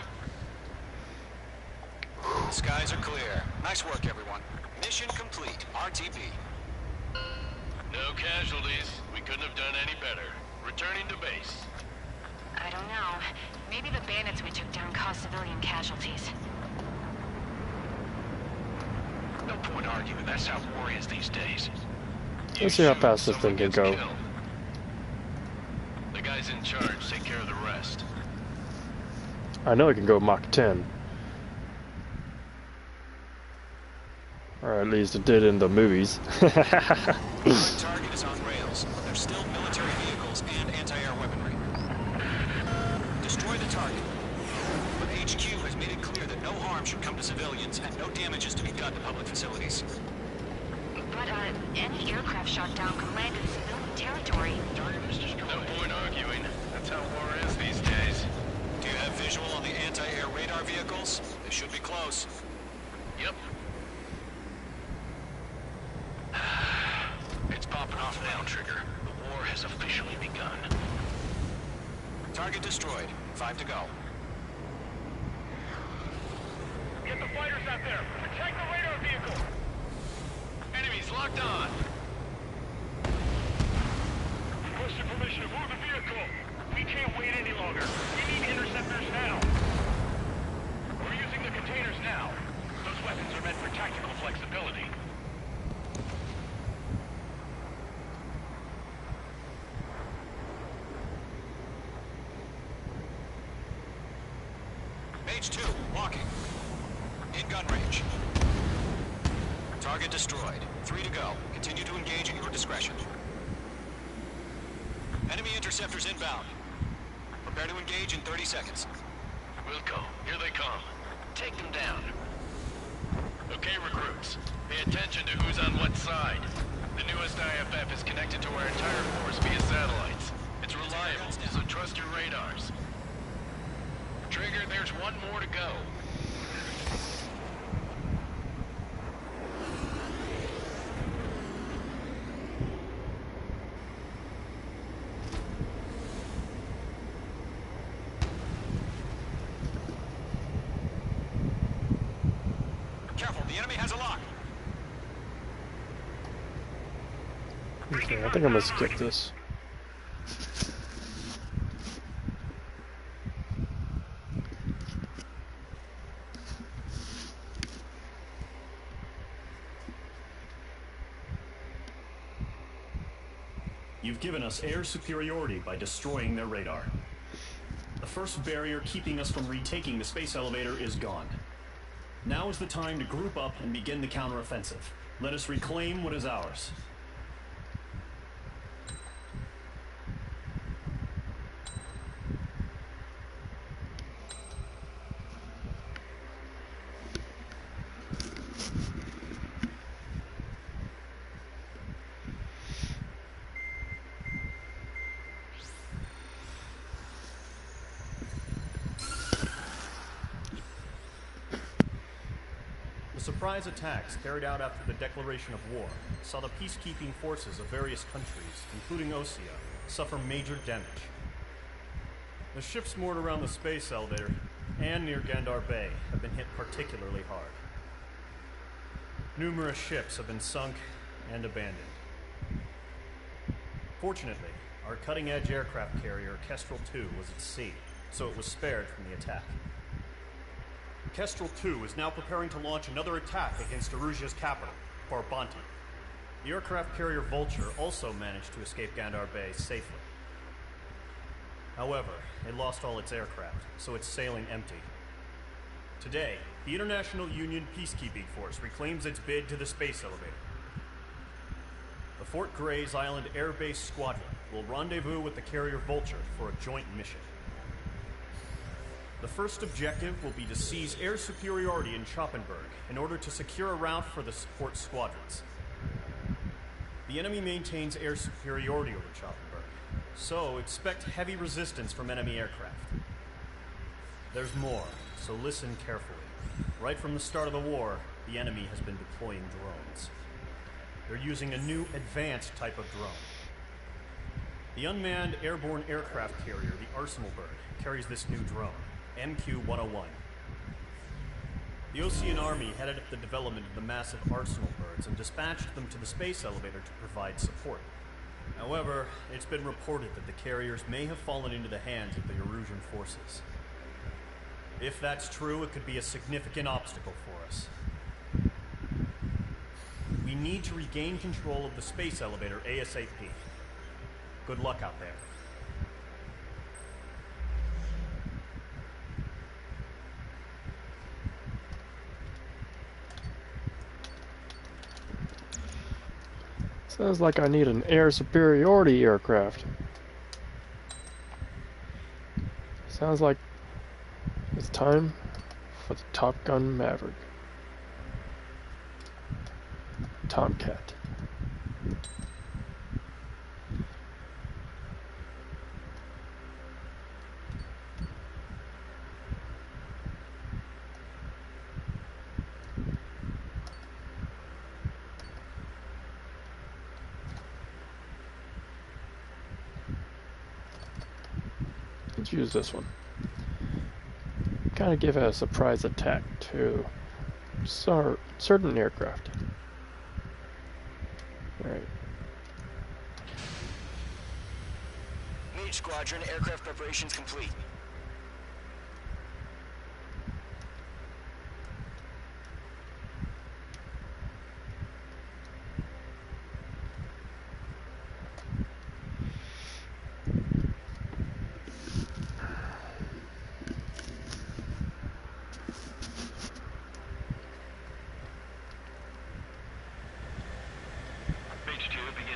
The skies are clear. Nice work, everyone. Mission complete. RTB. No casualties. We couldn't have done any better. Returning to base. I don't know. Maybe the bandits we took down caused civilian casualties. No point arguing. That's how war is these days. Let's see how fast this thing can go. Killed. The guys in charge take care of the rest. I know it can go Mach 10. Or at least it did in the movies. Our target is on rails, but there's still military vehicles and anti-air weaponry. Destroy the target. But HQ has made it clear that no harm should come to civilians and no damages to be done to public facilities. But, any aircraft shot down could land in civilian territory. No point arguing. That's how war is these days. Do you have visual on the anti-air radar vehicles? They should be close. Yep. It's popping off now, Trigger. The war has officially begun. Target destroyed. 5 to go. Get the fighters out there. Protect the radar vehicle. Enemies locked on. Requesting permission to move the vehicle. We can't wait any longer. We need interceptors now. We're using the containers now. Those weapons are meant for tactical flexibility. Mage 2, walking. In gun range. Target destroyed. 3 to go. Continue to engage at your discretion. Enemy interceptors inbound. Prepare to engage in 30 seconds. Wilco, here they come. Take them down. Okay, recruits. Pay attention to who's on what side. The newest IFF is connected to our entire force via satellites. It's reliable, so trust your radars. Trigger, there's one more to go. Careful, the enemy has a lock. Okay, I think I'm gonna skip this. You've given us air superiority by destroying their radar. The first barrier keeping us from retaking the space elevator is gone. Now is the time to group up and begin the counteroffensive. Let us reclaim what is ours. The surprise attacks carried out after the declaration of war saw the peacekeeping forces of various countries, including Osea, suffer major damage. The ships moored around the space elevator and near Gandar Bay have been hit particularly hard. Numerous ships have been sunk and abandoned. Fortunately, our cutting-edge aircraft carrier, Kestrel 2, was at sea, so it was spared from the attack. Kestrel 2 is now preparing to launch another attack against Erusia's capital, Farbanti. The aircraft carrier Vulture also managed to escape Gandar Bay safely. However, it lost all its aircraft, so it's sailing empty. Today, the International Union Peacekeeping Force reclaims its bid to the space elevator. The Fort Gray's Island Air Base Squadron will rendezvous with the carrier Vulture for a joint mission. The first objective will be to seize air superiority in Schoppenberg in order to secure a route for the support squadrons. The enemy maintains air superiority over Schoppenberg, so expect heavy resistance from enemy aircraft. There's more, so listen carefully. Right from the start of the war, the enemy has been deploying drones. They're using a new advanced type of drone. The unmanned airborne aircraft carrier, the Arsenal Bird, carries this new drone, MQ-101. The Osean Army headed up the development of the massive Arsenal Birds and dispatched them to the space elevator to provide support. However, it's been reported that the carriers may have fallen into the hands of the Erusian forces. If that's true, it could be a significant obstacle for us. We need to regain control of the space elevator ASAP. Good luck out there. Sounds like I need an air superiority aircraft. Sounds like it's time for the Top Gun Maverick. Tomcat. Let's use this one. Kind of give it a surprise attack to certain aircraft. Alright. Mage Squadron, aircraft preparations complete.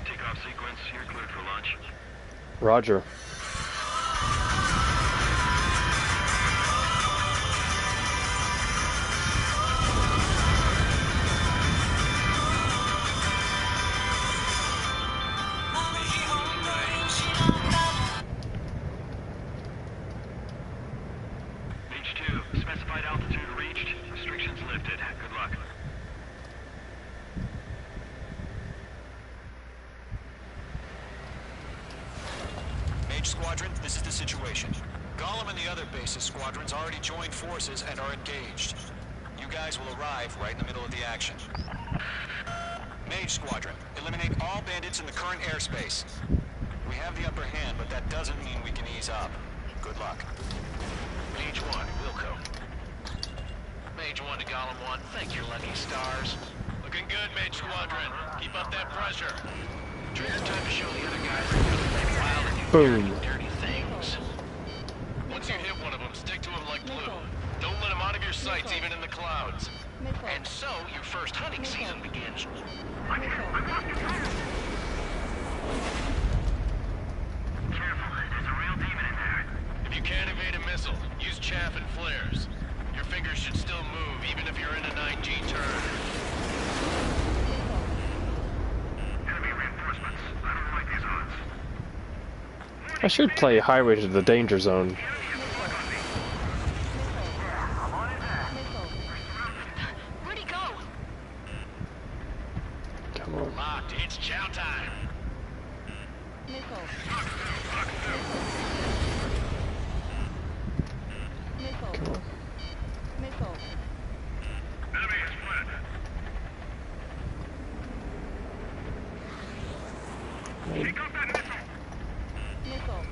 Takeoff sequence, you're cleared for launch. Roger. H2, specified altitude reached. Restrictions lifted. Good luck. Mage Squadron, this is the situation. Gollum and the other bases squadrons already joined forces and are engaged. You guys will arrive right in the middle of the action. Mage Squadron, eliminate all bandits in the current airspace. We have the upper hand, but that doesn't mean we can ease up. Good luck. Mage 1, Wilco. Mage 1 to Gollum 1, thank your lucky stars. Looking good, Mage Squadron. Keep up that pressure. Trigger time to show the other guys that you're wild and Boom. you dirty things. Once you hit one of them, stick to him like glue. Don't let him out of your sights, even in the clouds. And so, your first hunting season begins. If you can't evade a missile, use chaff and flares. Your fingers should still move, even if you're in a 9G turn. Enemy reinforcements. I don't like these odds. I should play Highway to the Danger Zone. Where'd he go? Come on. Locked, it's chow time. Come on. Enemy is split. Take off that missile.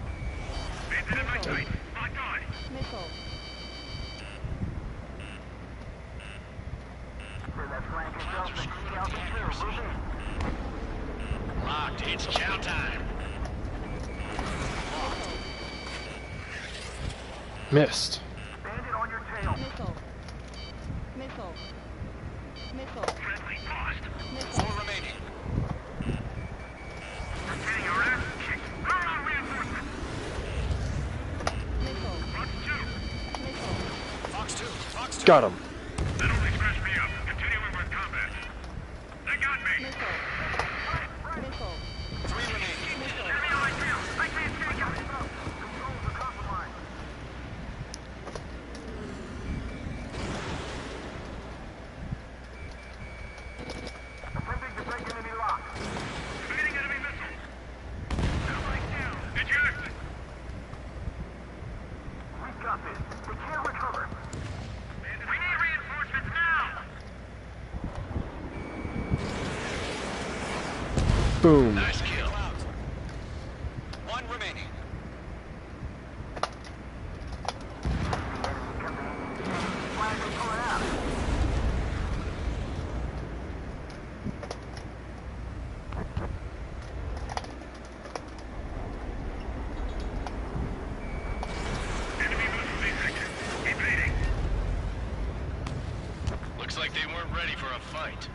Bandit in my sight. Locked on. Locked, it's chow time. Missed. Bandit on your tail. Friendly lost. 4 remaining. You're getting your ass kicked. Run on reinforcements. Fox 2. Fox 2. Got him. That only scratched me up. Continuing with combat. They got me. 3 remaining. Enemy on my tail. I can't take him. Controls are compromised. Attempting to break enemy lock. Shooting enemy missile. Allied down. Eject. We've got this. They can't recover. We need reinforcements now. Boom. Nice kill. 1 remaining. Enemy missile detected. Evading. Looks like they weren't ready for a fight.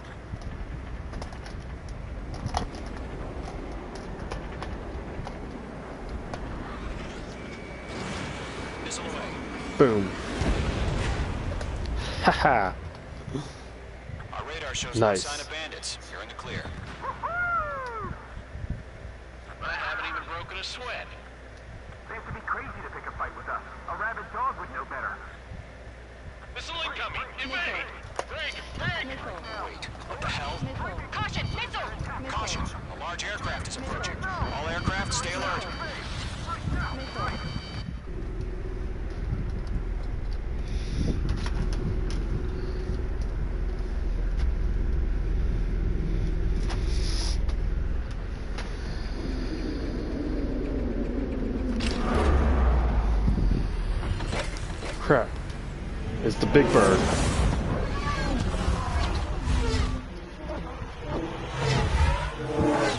Missile away. Boom. Haha. Our radar shows Nice. no sign of bandits. You're in the clear. I haven't even broken a sweat. They have to be crazy to pick a fight with us. A rabid dog would know better. Missile incoming! Evade! Break! Wait, what the hell? Caution, missile! Caution, a large aircraft is approaching. All aircraft, stay alert. Crap. It's the Big Bird.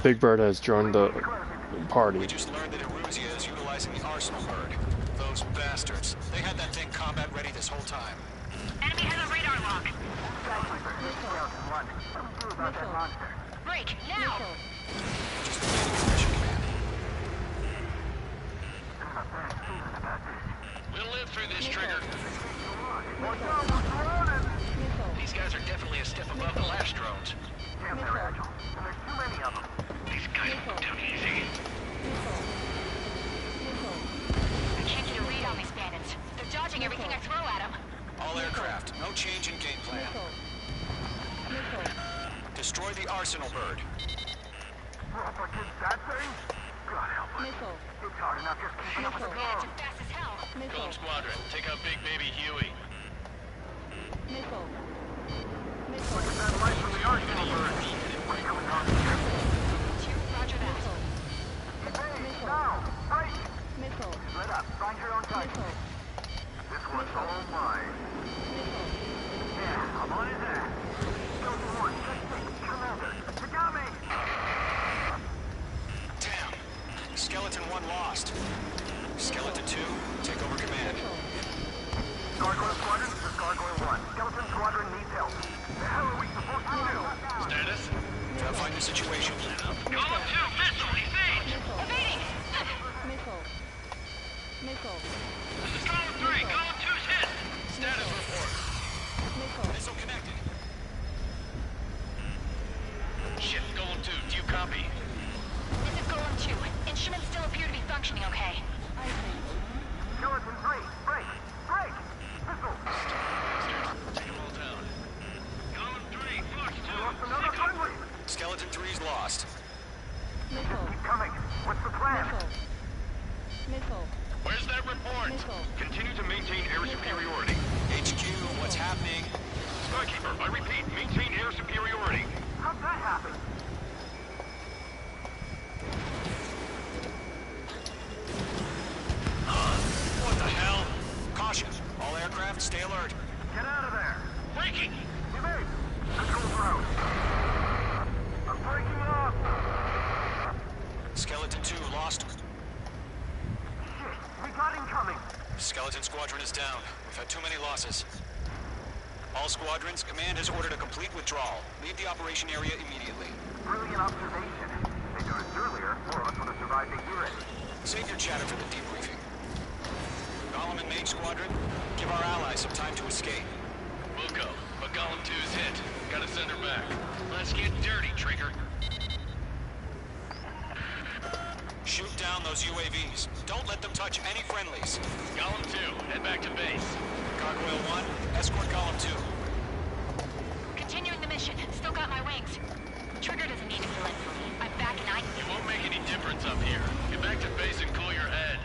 Big Bird has joined the party. We just learned that Eruzia is utilizing the arsenal bird. Those bastards. They had that thing combat ready this whole time. Enemy has a radar lock. Great. break, now! Just beginning the mission, Command. We'll live through this, Trigger. These guys are definitely a step above the last drones. Damn, they're agile. And there's too many of them. These guys won't do easy. I can't get a read on these bandits. They're dodging everything I throw at them. All aircraft, no change in game plan. Destroy the arsenal bird. What is that thing? God help us. It's hard enough just keeping up with the Bandits guard. are fast as hell. Golem Squadron, take out Big Baby Huey. Look at that light from the arsenal bird. What's going on here? Roger that. Hey, now! Break! Split up. Find your own target. This one's all mine. Yeah, I'm on his ass. Skeleton 1, Commander. You got me! Damn. Skeleton 1 lost. Skeleton 2, take over command. Gargoyle Squadron, this is Gargoyle 1. Skeleton Squadron needs help. The hell are we supposed to do? Status? Find the situation. Golem 2, missile, evade! Evading! This is Golem 3, Golem 2's hit! Status report. Missile connected. Shit, Golem 2, do you copy? This is Golem 2. Instruments still appear to be functioning okay. Skeleton 3, break! Break! Missile! Take them all down. Golem 3, Fox 2, Lost another friendly! Skeleton 3's lost. Keep coming. What's the plan? Where's that report? Continue to maintain air superiority. HQ, what's happening? Skykeeper, I repeat, maintain air superiority. How'd that happen? What the hell? Caution. All aircraft, stay alert. Get out of there! Breaking! Evade! Control route. I'm breaking off! Skeleton 2 lost. Shit, we got incoming! Skeleton Squadron is down. We've had too many losses. All squadrons, command has ordered a complete withdrawal. Leave the operation area immediately. Brilliant observation. They noticed earlier, more of us would have survived to hear it. Save your chatter for the debriefing. Golem and Mage Squadron, give our allies some time to escape. We'll go, but Golem 2's hit. Gotta send her back. Let's get dirty, Trigger. Shoot down those UAVs. Don't let them touch any friendlies. Golem 2, head back to base. Gargoyle 1, escort Golem 2. Continuing the mission. Still got my wings. Trigger doesn't need to fill in for me. I'm back and It won't make any difference up here. Get back to base and cool your head.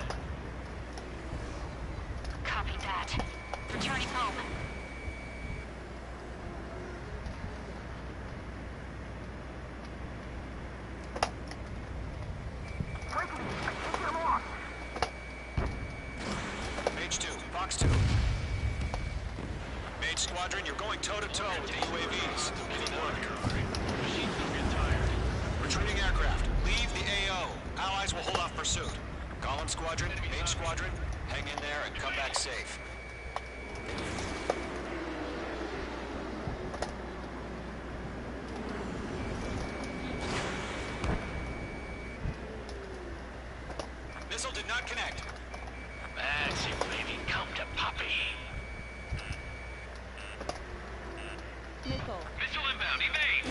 Copy that. Returning home. Breaking! I can't get him off! Mage 2, Fox 2. Mage Squadron, you're going toe-to-toe with the UAVs. Good work. Machines don't get tired. Retreating aircraft, leave the AO. Allies will hold off pursuit. Golem Squadron, Mage Squadron, hang in there and come back safe. Missile did not connect. That's it, baby. Come to Poppy. Missile inbound, evade!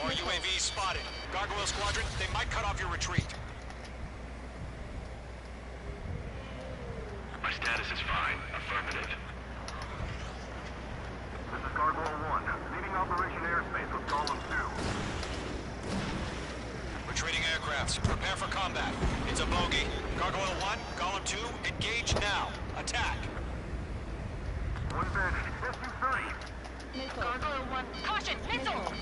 More UAVs spotted. Gargoyle Squadron, they might cut off your retreat. My status is fine. Affirmative. This is Gargoyle 1, leaving Operation Airspace with Golem 2. Retreating aircrafts, prepare for combat. It's a bogey. Gargoyle 1, Golem 2, engage now. Attack. One bandit, SU-30. Gargoyle 1. Caution! Missile!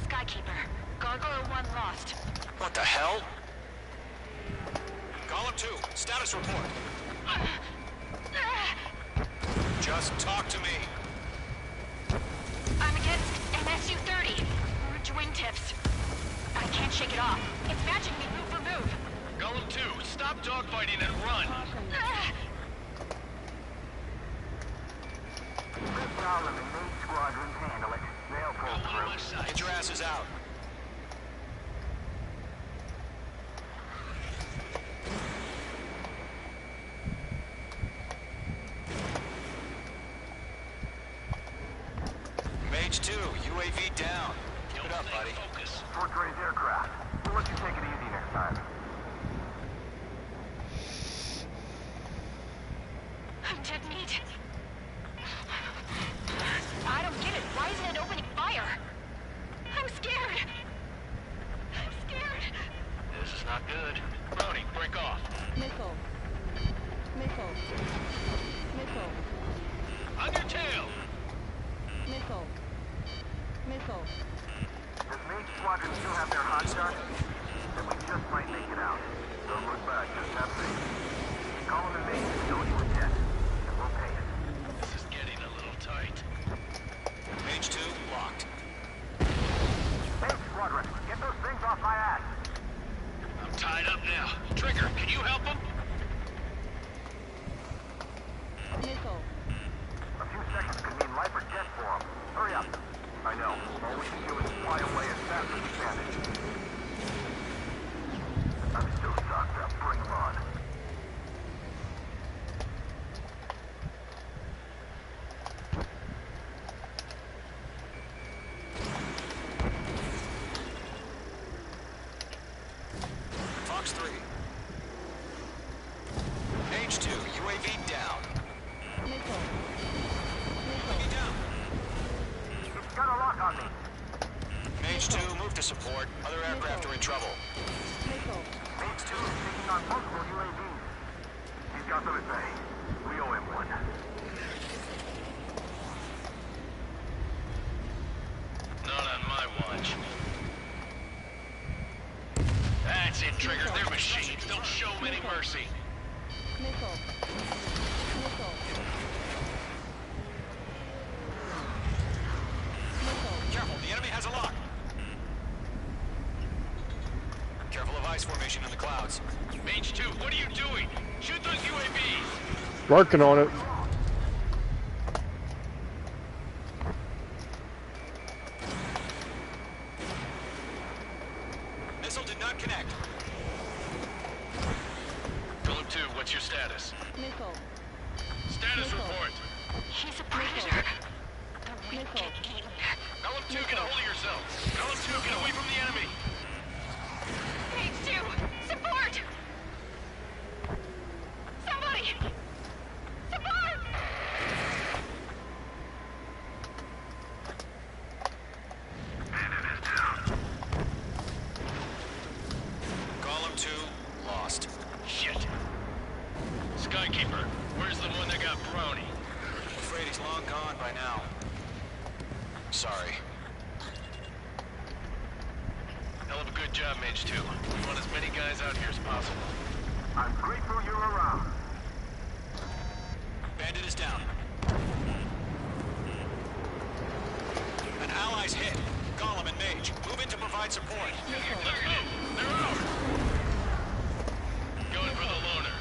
Skykeeper. Gargoyle 1 lost. What the hell? Golem 2, status report. Just talk to me. I'm against an SU-30. Wingtips. I can't shake it off. It's matching me move for move. Golem 2, stop dogfighting and run! Talon and Mage squadrons handle it. They'll pull through. Get your asses out. Mage 2, UAV down. Keep it up, buddy. Fort Gray's aircraft. We'll let you take it easy next time. I'm dead meat. I don't get it. Why isn't it opening fire? I'm scared. I'm scared. This is not good. Brody, break off. Missile. Missile. Missile. On your tail. Missile. Missile. Does Mage squadron still have their hot shot? Then we just might make it out. Don't look back, just have faith. Call them and Mage and show you a jet. And we'll pay it. This is getting a little tight. Mage 2, locked. Mage squadron, get those things off my ass. I'm tied up now. Trigger, can you help him? Missile. A few seconds could mean life or death for them. Hurry up. I know. All we can do is fly away as fast as we can. I'm still shocked up. Bring them on. Fox 3. Mage 2, UAV down. Missile. UAV down. It's got a lock on me. Mage 2, move to support. Other aircraft are in trouble. Missile. Mage 2 is taking on multiple UAVs. He's got them at bay. We owe him one. Not on my watch. That's it, Trigger. They're machines. Don't show them any mercy. Missile. Missile. Missile. Careful, the enemy has a lock. Careful of ice formation in the clouds. Mage 2, what are you doing? Shoot those UAVs! Working on it. Missile did not connect. Golem 2, what's your status? Missile. Status Missile. report. He's a predator. Missile. Golem 2, get a hold of yourself. Golem 2, get away from the enemy. Mage 2, support! Somebody! Support! Golem 2, lost. Shit. Skykeeper, where's the one that got Brownie? I'm afraid he's long gone by now. Sorry. Hell of a good job, Mage 2. We want as many guys out here as possible. I'm grateful you're around. Bandit is down. An ally's hit. Golem and Mage, move in to provide support. Let's move! They're ours! Going for the loner.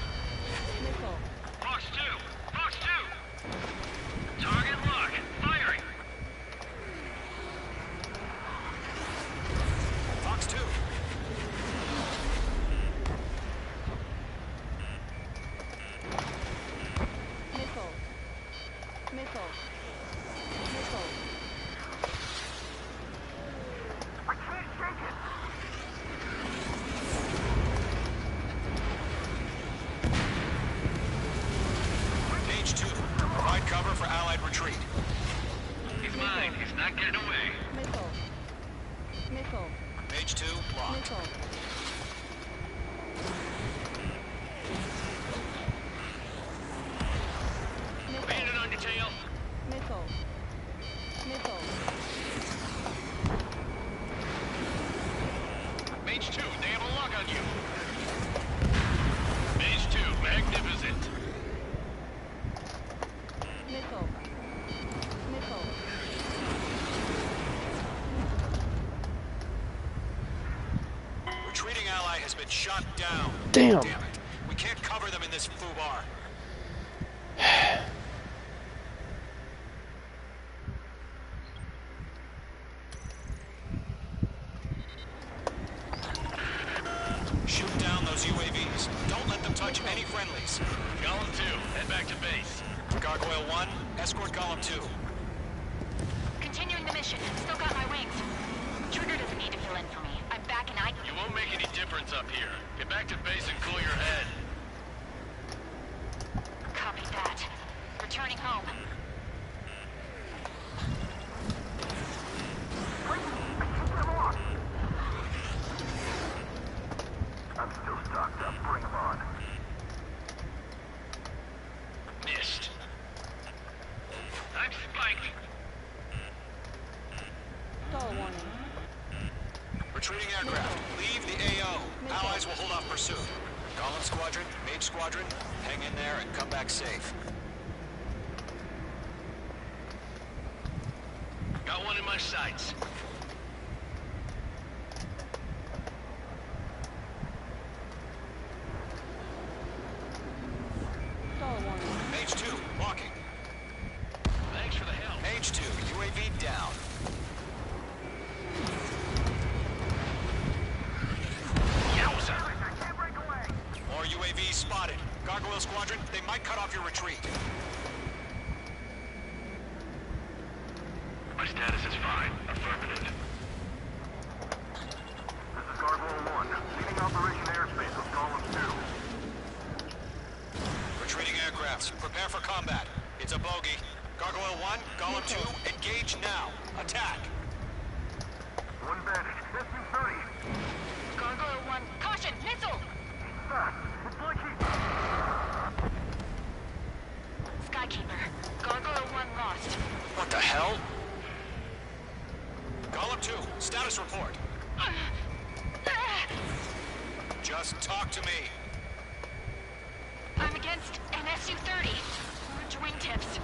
Missile. Fox 2! Fox 2! Target lock! Firing! Fox 2. Missile. Missile. Missile. I can't shake it. Mage 2, provide cover for allied retreat. He's mine. He's not getting away. Missile. Missile. Mage 2, locked. Missile. Bandit on your tail. Missile. Missile. Mage 2, they have a lock on you. Mage 2, magnificent. Missile. Missile. Retreating ally has been shot down. Damn. Damn it. We can't cover them in this foobar. touch any friendlies. Golem 2, head back to base. Gargoyle 1, escort Golem 2. Continuing the mission. Still got my wings. Trigger doesn't need to fill in for me. I'm back and You won't make any difference up here. Get back to base and cool your head. Copy that. Returning home. I'm still stocked up. Bring them on. Missed. I'm spiked. Stall warning. Retreating aircraft. Leave the AO. Allies will hold off pursuit. Golem Squadron, Mage Squadron, hang in there and come back safe. Got one in my sights. Stall warning. Mage 2, walking. Thanks for the help. Mage 2, UAV down. Yowza! More UAVs spotted. Gargoyle Squadron, they might cut off your retreat. My status is fine. Affirmative. This is Gargoyle 1, leading Operation Airspace with Golem 2. Retreating aircrafts, prepare for combat. It's a bogey. Gargoyle 1, Golem 2, engage now. Attack. One bandit. SU-30. Gargoyle 1. Caution! Missile! Fast. It's like he... Skykeeper. Gargoyle 1 lost. What the hell? Golem 2, status report. Just talk to me. I'm against an SU-30. Orange wingtips.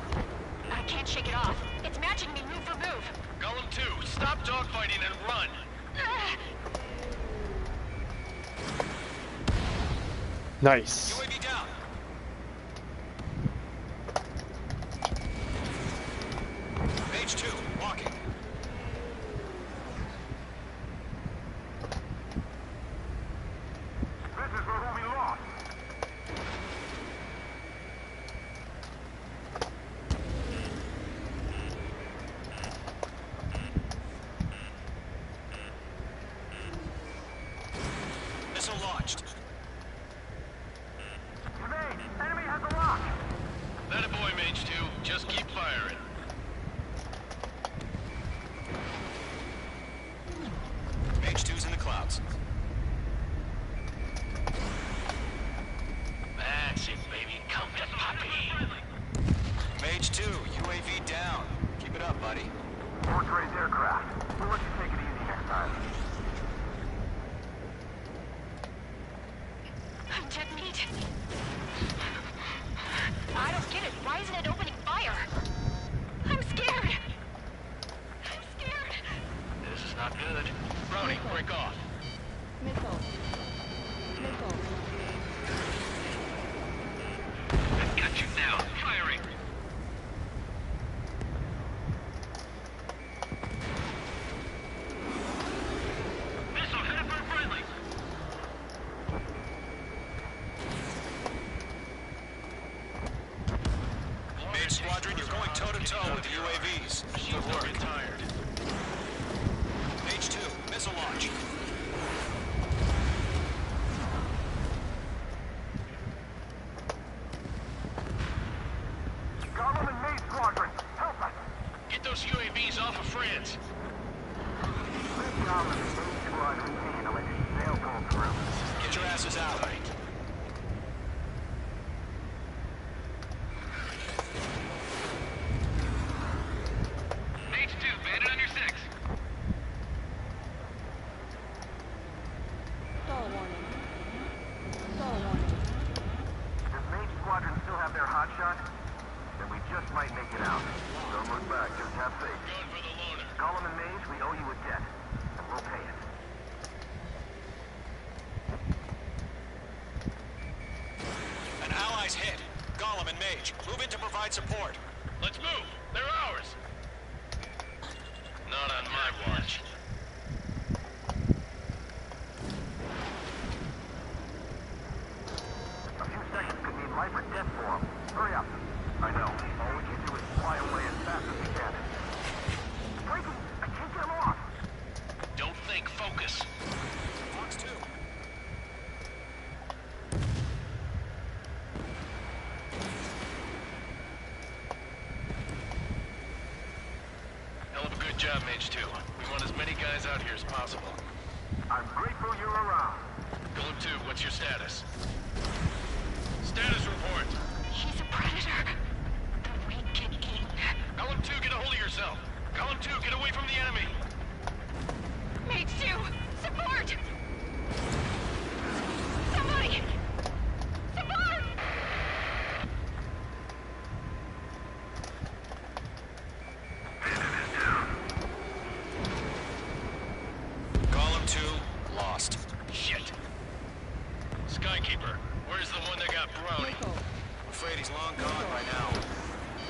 I can't shake it off. It's matching me move for move. Golem 2, stop dogfighting and run. Nice. UAV down. Mage 2, walking. This is where we lost. Missile launched. Evade! Enemy has a lock! That a boy, Mage 2. Just keep firing. Mage 2's in the clouds. That's it, baby. Come to Poppy. Mage 2, UAV down. Keep it up, buddy. Fourth-grade aircraft. We'll let you take it easy next time. I'm dead meat. I don't get it. Why isn't it opening fire? I'm scared. I'm scared. This is not good. Brony, break off. Missile. Missile. I've got you now. Firing. Missile headed for friendly. Mage Squadron, you're going toe-to-toe with the UAVs. Good work. Retired. Mage 2, missile launch. Golem and Mage Squadron, help us! Get those UAVs off of friends. This Golem and Mage Squadron handle it. They'll pull through. Get your asses out. Mage 2, bandit on your 6. Stall warning. Stall warning. Does Mage Squadron still have their hotshot? Then we just might make it out. Don't look back, just have faith. Going for the loner. Golem and Mage, we owe you a debt. And we'll pay it. An ally's hit. Golem and Mage, move in to provide support. Let's move. They're ours. Not on my watch. A few job, Mage 2. We want as many guys out here as possible. I'm grateful you're around. Golem 2, what's your status? Status report! He's a predator. The weak get eaten. Golem 2, get a hold of yourself! Golem 2, get away from the enemy! Mage 2, support! Somebody! Support! Column 2, lost. Shit! Skykeeper, where's the one that got brownie? Nickel. I'm afraid he's long gone by now.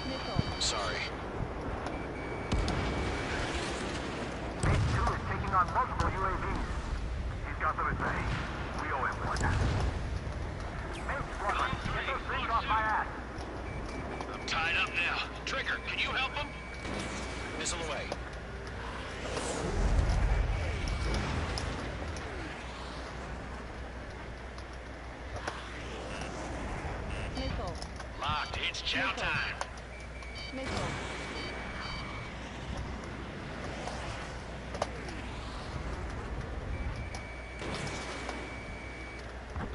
Nickel. Sorry. Mage 2 is taking on multiple UAVs. He's got them at bay. We owe him one. Mage Squadron, get those things off my ass. I'm tied up now. Trigger, can you help him? Missile away. Nickel. Locked, it's chow time. Nickel.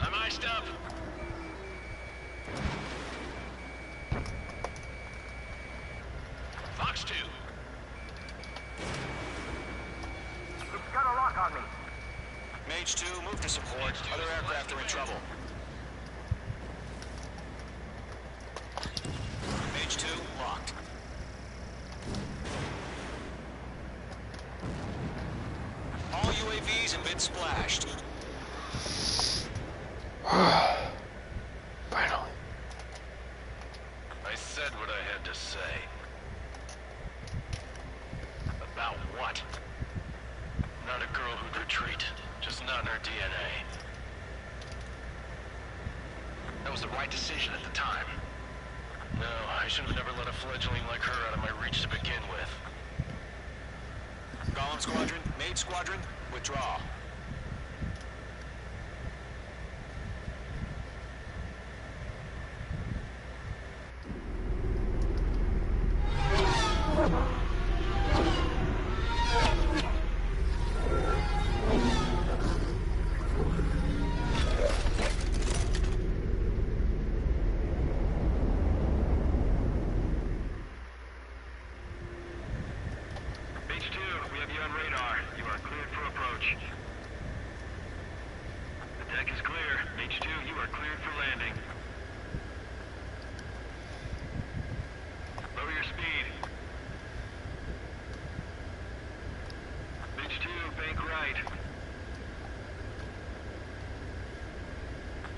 I'm iced up. Fox 2. It's got a lock on me. Mage 2, move to support. Other aircraft are in trouble. Mage 2, locked. All UAVs have been splashed. Finally. I said what I had to say. About what? Not a girl who'd retreat. Just not in her DNA. That was the right decision at the time. No, I should have never let a fledgling like her out of my reach to begin with. Golem Squadron, Mage Squadron, withdraw. Mage 2, we have you on radar. You are cleared for approach. The deck is clear. Mage 2, you are cleared for landing. Lower your speed. Mage 2, bank right.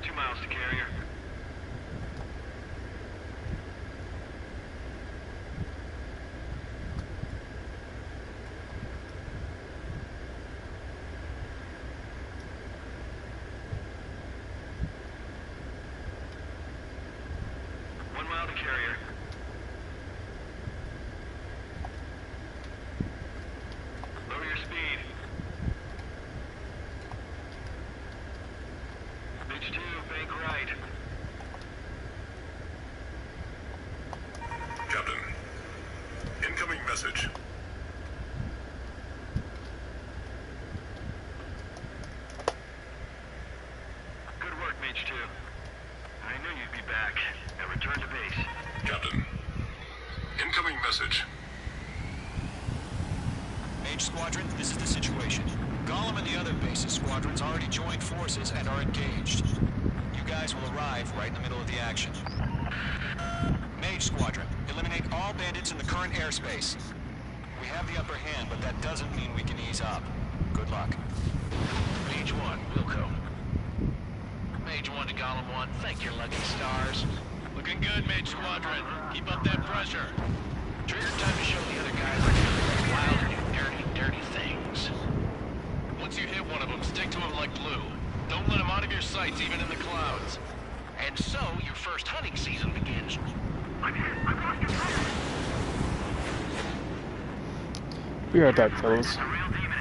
2 miles to carrier. Carrier. Lower your speed. Mage 2, bank right. Captain, incoming message. Good work, Mage 2. I knew you'd be back. Now return to base. Captain, incoming message. Mage Squadron, this is the situation. Golem and the other base's squadrons already joined forces and are engaged. You guys will arrive right in the middle of the action. Mage Squadron, eliminate all bandits in the current airspace. We have the upper hand, but that doesn't mean we can ease up. Good luck. Mage 1, Wilco. Mage 1 to Golem 1, thank your lucky stars. Looking good, Mage Squadron. Keep up that pressure. Trigger time to show the other guys like you're wild and do dirty, dirty things. Once you hit one of them, stick to them like glue. Don't let them out of your sights, even in the clouds. And so, your first hunting season begins. Be right back, fellas.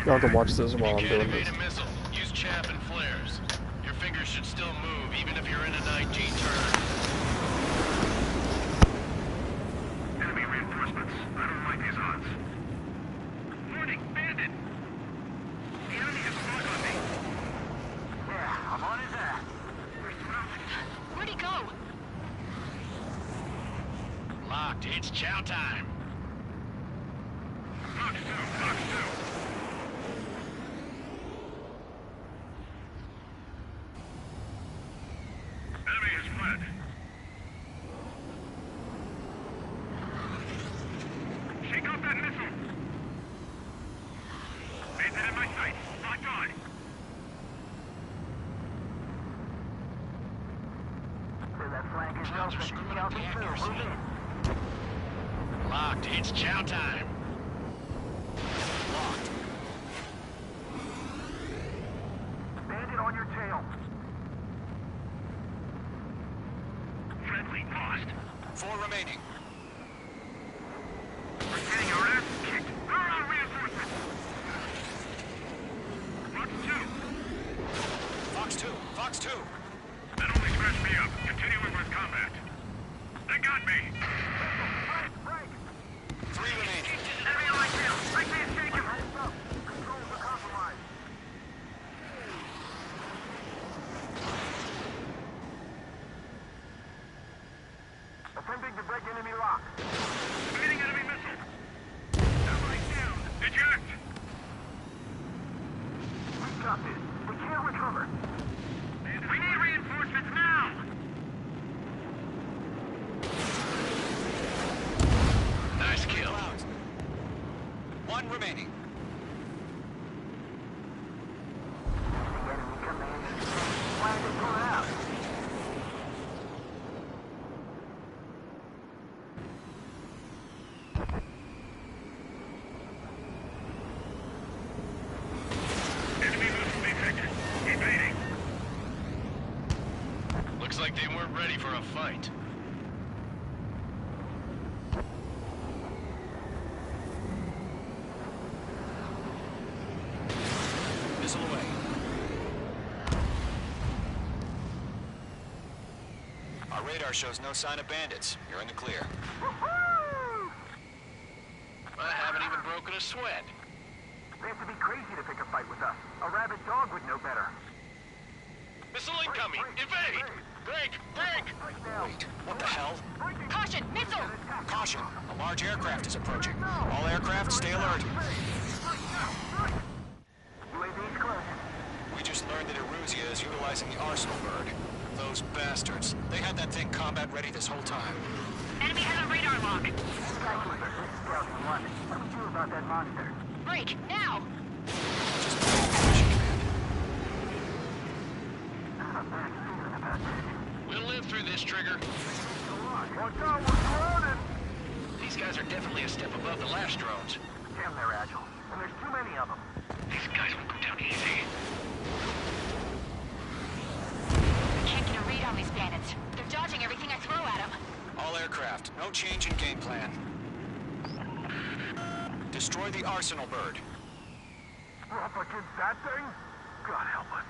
Y'all can watch this while I'm doing this. Activate a missile. Use chaff and flares. Your fingers should still move, even if you're in an IG turn. Enemy reinforcements. I don't like these odds. it's chow time. Fox 2, Fox 2. Enemy has fled. Shake off that missile. Made it in my sight. Locked on. That flank is open. Talon2, move in. Locked, it's chow time. Locked. Bandit on your tail. Friendly lost. 4 remaining. We're getting our ass kicked. Where are our reinforcements? Fox 2. Fox 2, Fox 2. That only scratched me up. Continuing with combat. They got me. 3 remaining. Enemy on my tail. I can't shake him. Controls are compromised. Attempting to break enemy lock. Meeting enemy missile. Ally down. Eject. We got this. We can't recover. We need reinforcements now. Nice kill. Clouds. 1 remaining. The enemy command. Flag is going out. Enemy missile detected. Evading. Looks like they weren't ready for a fight. Missile away. Our radar shows no sign of bandits. You're in the clear. I haven't even broken a sweat. They have to be crazy to pick a fight with us. A rabid dog would know better. Missile incoming! Evade! Break! Break! Wait, what the hell? Caution! Missile! Caution! A large aircraft is approaching. All aircraft, stay alert. UAV's close. We just learned that Eruzia is utilizing the Arsenal bird. Those bastards. They had that thing combat ready this whole time. Enemy has a radar lock. Skykeeper, this is Scout 1. What do we do about that monster? Break! Now! Just mission command. Not a bad feeling about this. We'll live through this, Trigger. Watch out, we're surrounded! These guys are definitely a step above the last drones. Damn, they're agile. And there's too many of them. These guys will go down easy. I can't get a read on these bandits. They're dodging everything I throw at them. All aircraft, no change in game plan. Destroy the Arsenal bird. We're up against that thing? God help us.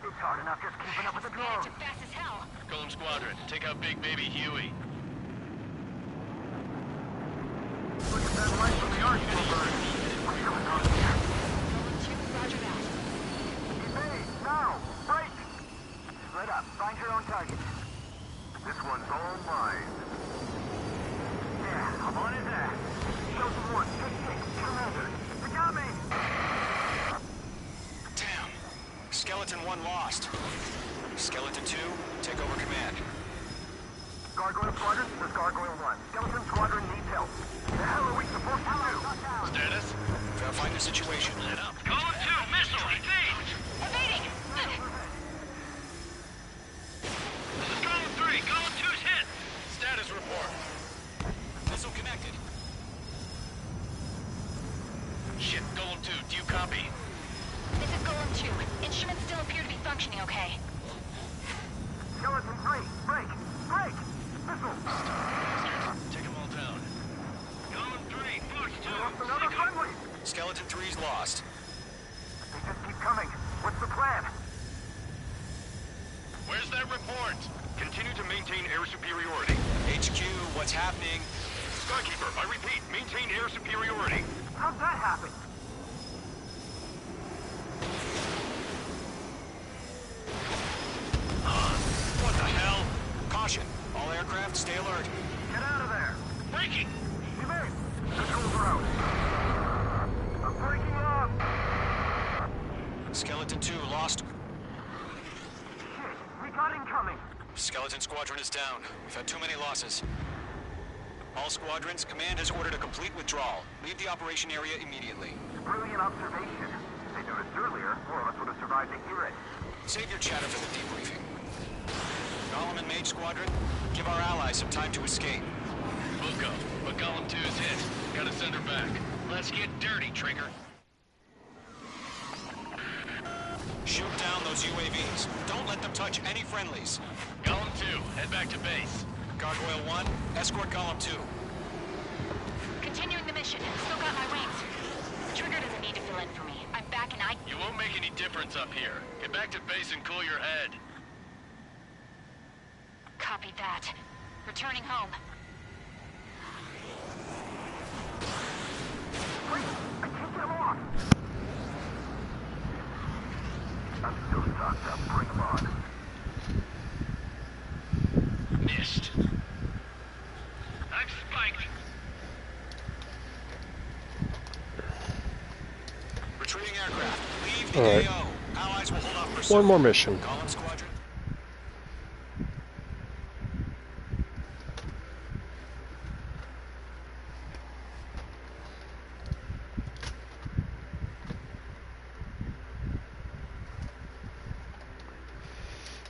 It's hard enough just keeping up with the Bandits drones. are fast as hell. Golem Squadron, take out Big Baby Huey. Look at that light from the Arsenal bird. What's going on here? Roger that. Evade, now! Break! Split up. Find your own target. This one's all mine. Yeah, I'm on his ass. Chosen 1, take 6, Commander. You got me! Damn. Skeleton 1 lost. Skeleton 2, take over command. Gargoyle Squadron, this is Gargoyle 1. Skeleton Squadron needs help. The hell are we supposed to do? Status? Verifying the situation. Let up. Column 2, missile, evade! Evading! This is Column 3, Column 2's hit! Status report. Missile connected. Shit, Golem 2, do you copy? This is Golem 2. Instruments still appear to be functioning okay. Skeleton 3, break! Break! Missile! Take them all down. Column 3, Fox 2, Lost another friendly! Skeleton 3's lost. They just keep coming. What's the plan? Where's that report? Continue to maintain air superiority. HQ, what's happening? Skykeeper, I repeat, maintain air superiority. How'd that happen? What the hell? Caution. All aircraft, stay alert. Get out of there! Breaking! lost. Shit, we got incoming. Skeleton Squadron is down. We've had too many losses. All squadrons, command has ordered a complete withdrawal. Leave the operation area immediately. Brilliant observation. If they noticed earlier, more of us would have survived to hear it. Save your chatter for the debriefing. Golem and Mage Squadron, give our allies some time to escape. Book up, but Golem 2 is hit. Gotta send her back. Let's get dirty, Trigger. Shoot down those UAVs. Don't let them touch any friendlies. Golem 2, head back to base. Gargoyle 1, escort Golem 2. Continuing the mission. Still got my wings. Trigger doesn't need to fill in for me. I'm back and I... You won't make any difference up here. Get back to base and cool your head. Copy that. Returning home. Wait, I can't get them off. I'm still stocked up. Bring them on. Missed. I'm spiked. Retreating aircraft. Leave the Alright. AO. Allies will hold off pursuit. One more mission. Golem Squadron.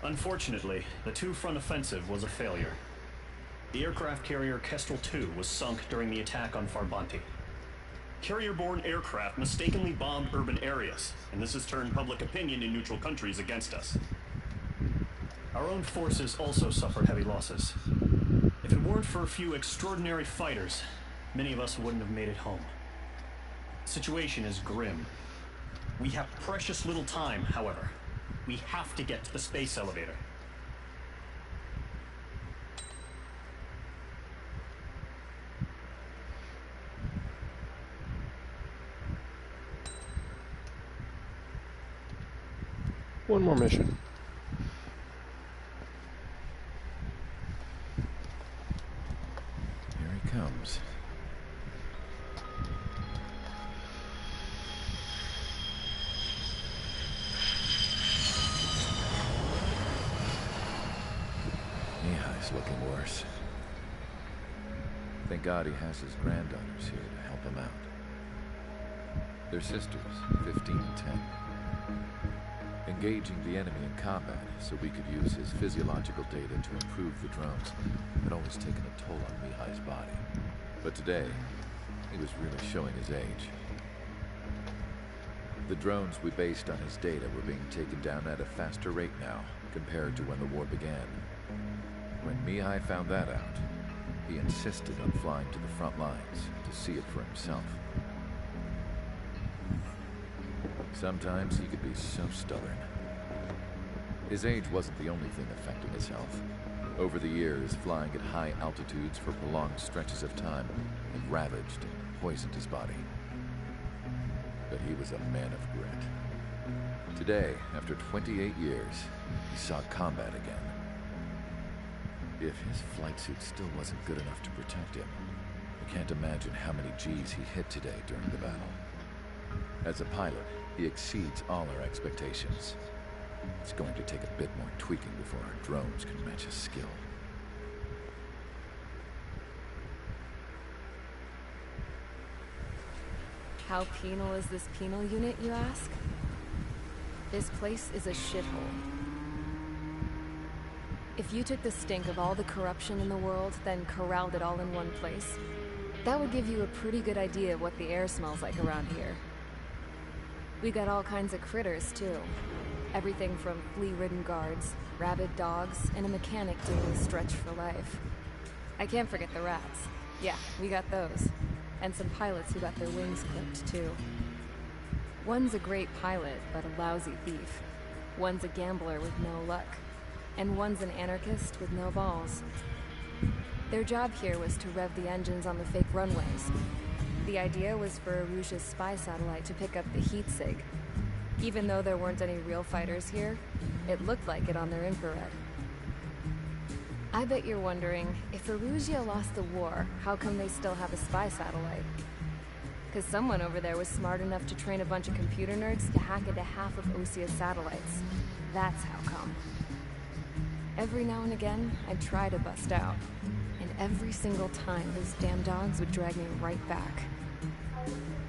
Unfortunately, the two-front offensive was a failure. The aircraft carrier Kestrel 2 was sunk during the attack on Farbanti. Carrier-borne aircraft mistakenly bombed urban areas, and this has turned public opinion in neutral countries against us. Our own forces also suffered heavy losses. If it weren't for a few extraordinary fighters, many of us wouldn't have made it home. The situation is grim. We have precious little time, however. We have to get to the space elevator. One more mission. Here he comes. Mihai's looking worse. Thank God he has his granddaughters here to help him out. They're sisters, 15 and 10. Engaging the enemy in combat so we could use his physiological data to improve the drones had always taken a toll on Mihai's body. But today, he was really showing his age. The drones we based on his data were being taken down at a faster rate now compared to when the war began. When Mihai found that out, he insisted on flying to the front lines to see it for himself. Sometimes he could be so stubborn. His age wasn't the only thing affecting his health. Over the years, flying at high altitudes for prolonged stretches of time had ravaged and poisoned his body. But he was a man of grit. Today, after 28 years, he saw combat again. If his flight suit still wasn't good enough to protect him, I can't imagine how many G's he hit today during the battle. As a pilot, he exceeds all our expectations. It's going to take a bit more tweaking before our drones can match his skill. How penal is this penal unit, you ask? This place is a shithole. If you took the stink of all the corruption in the world, then corralled it all in one place, that would give you a pretty good idea of what the air smells like around here. We got all kinds of critters, too. Everything from flea-ridden guards, rabid dogs, and a mechanic doing a stretch for life. I can't forget the rats. Yeah, we got those. And some pilots who got their wings clipped, too. One's a great pilot, but a lousy thief. One's a gambler with no luck. And one's an anarchist with no balls. Their job here was to rev the engines on the fake runways. The idea was for Aruja's spy satellite to pick up the heat sig. Even though there weren't any real fighters here, it looked like it on their infrared. I bet you're wondering, if Aruja lost the war, how come they still have a spy satellite? Because someone over there was smart enough to train a bunch of computer nerds to hack into half of Osia's satellites. That's how come. Every now and again, I'd try to bust out. And every single time, those damn dogs would drag me right back.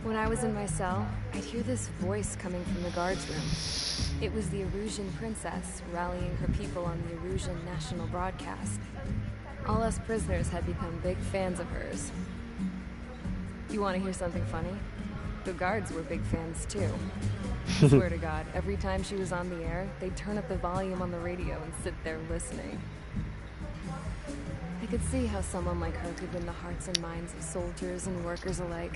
When I was in my cell, I'd hear this voice coming from the guards room. It was the Erusian princess rallying her people on the Erusian national broadcast. All us prisoners had become big fans of hers. You want to hear something funny? The guards were big fans too. I swear to God, every time she was on the air, they'd turn up the volume on the radio and sit there listening. I could see how someone like her could win the hearts and minds of soldiers and workers alike.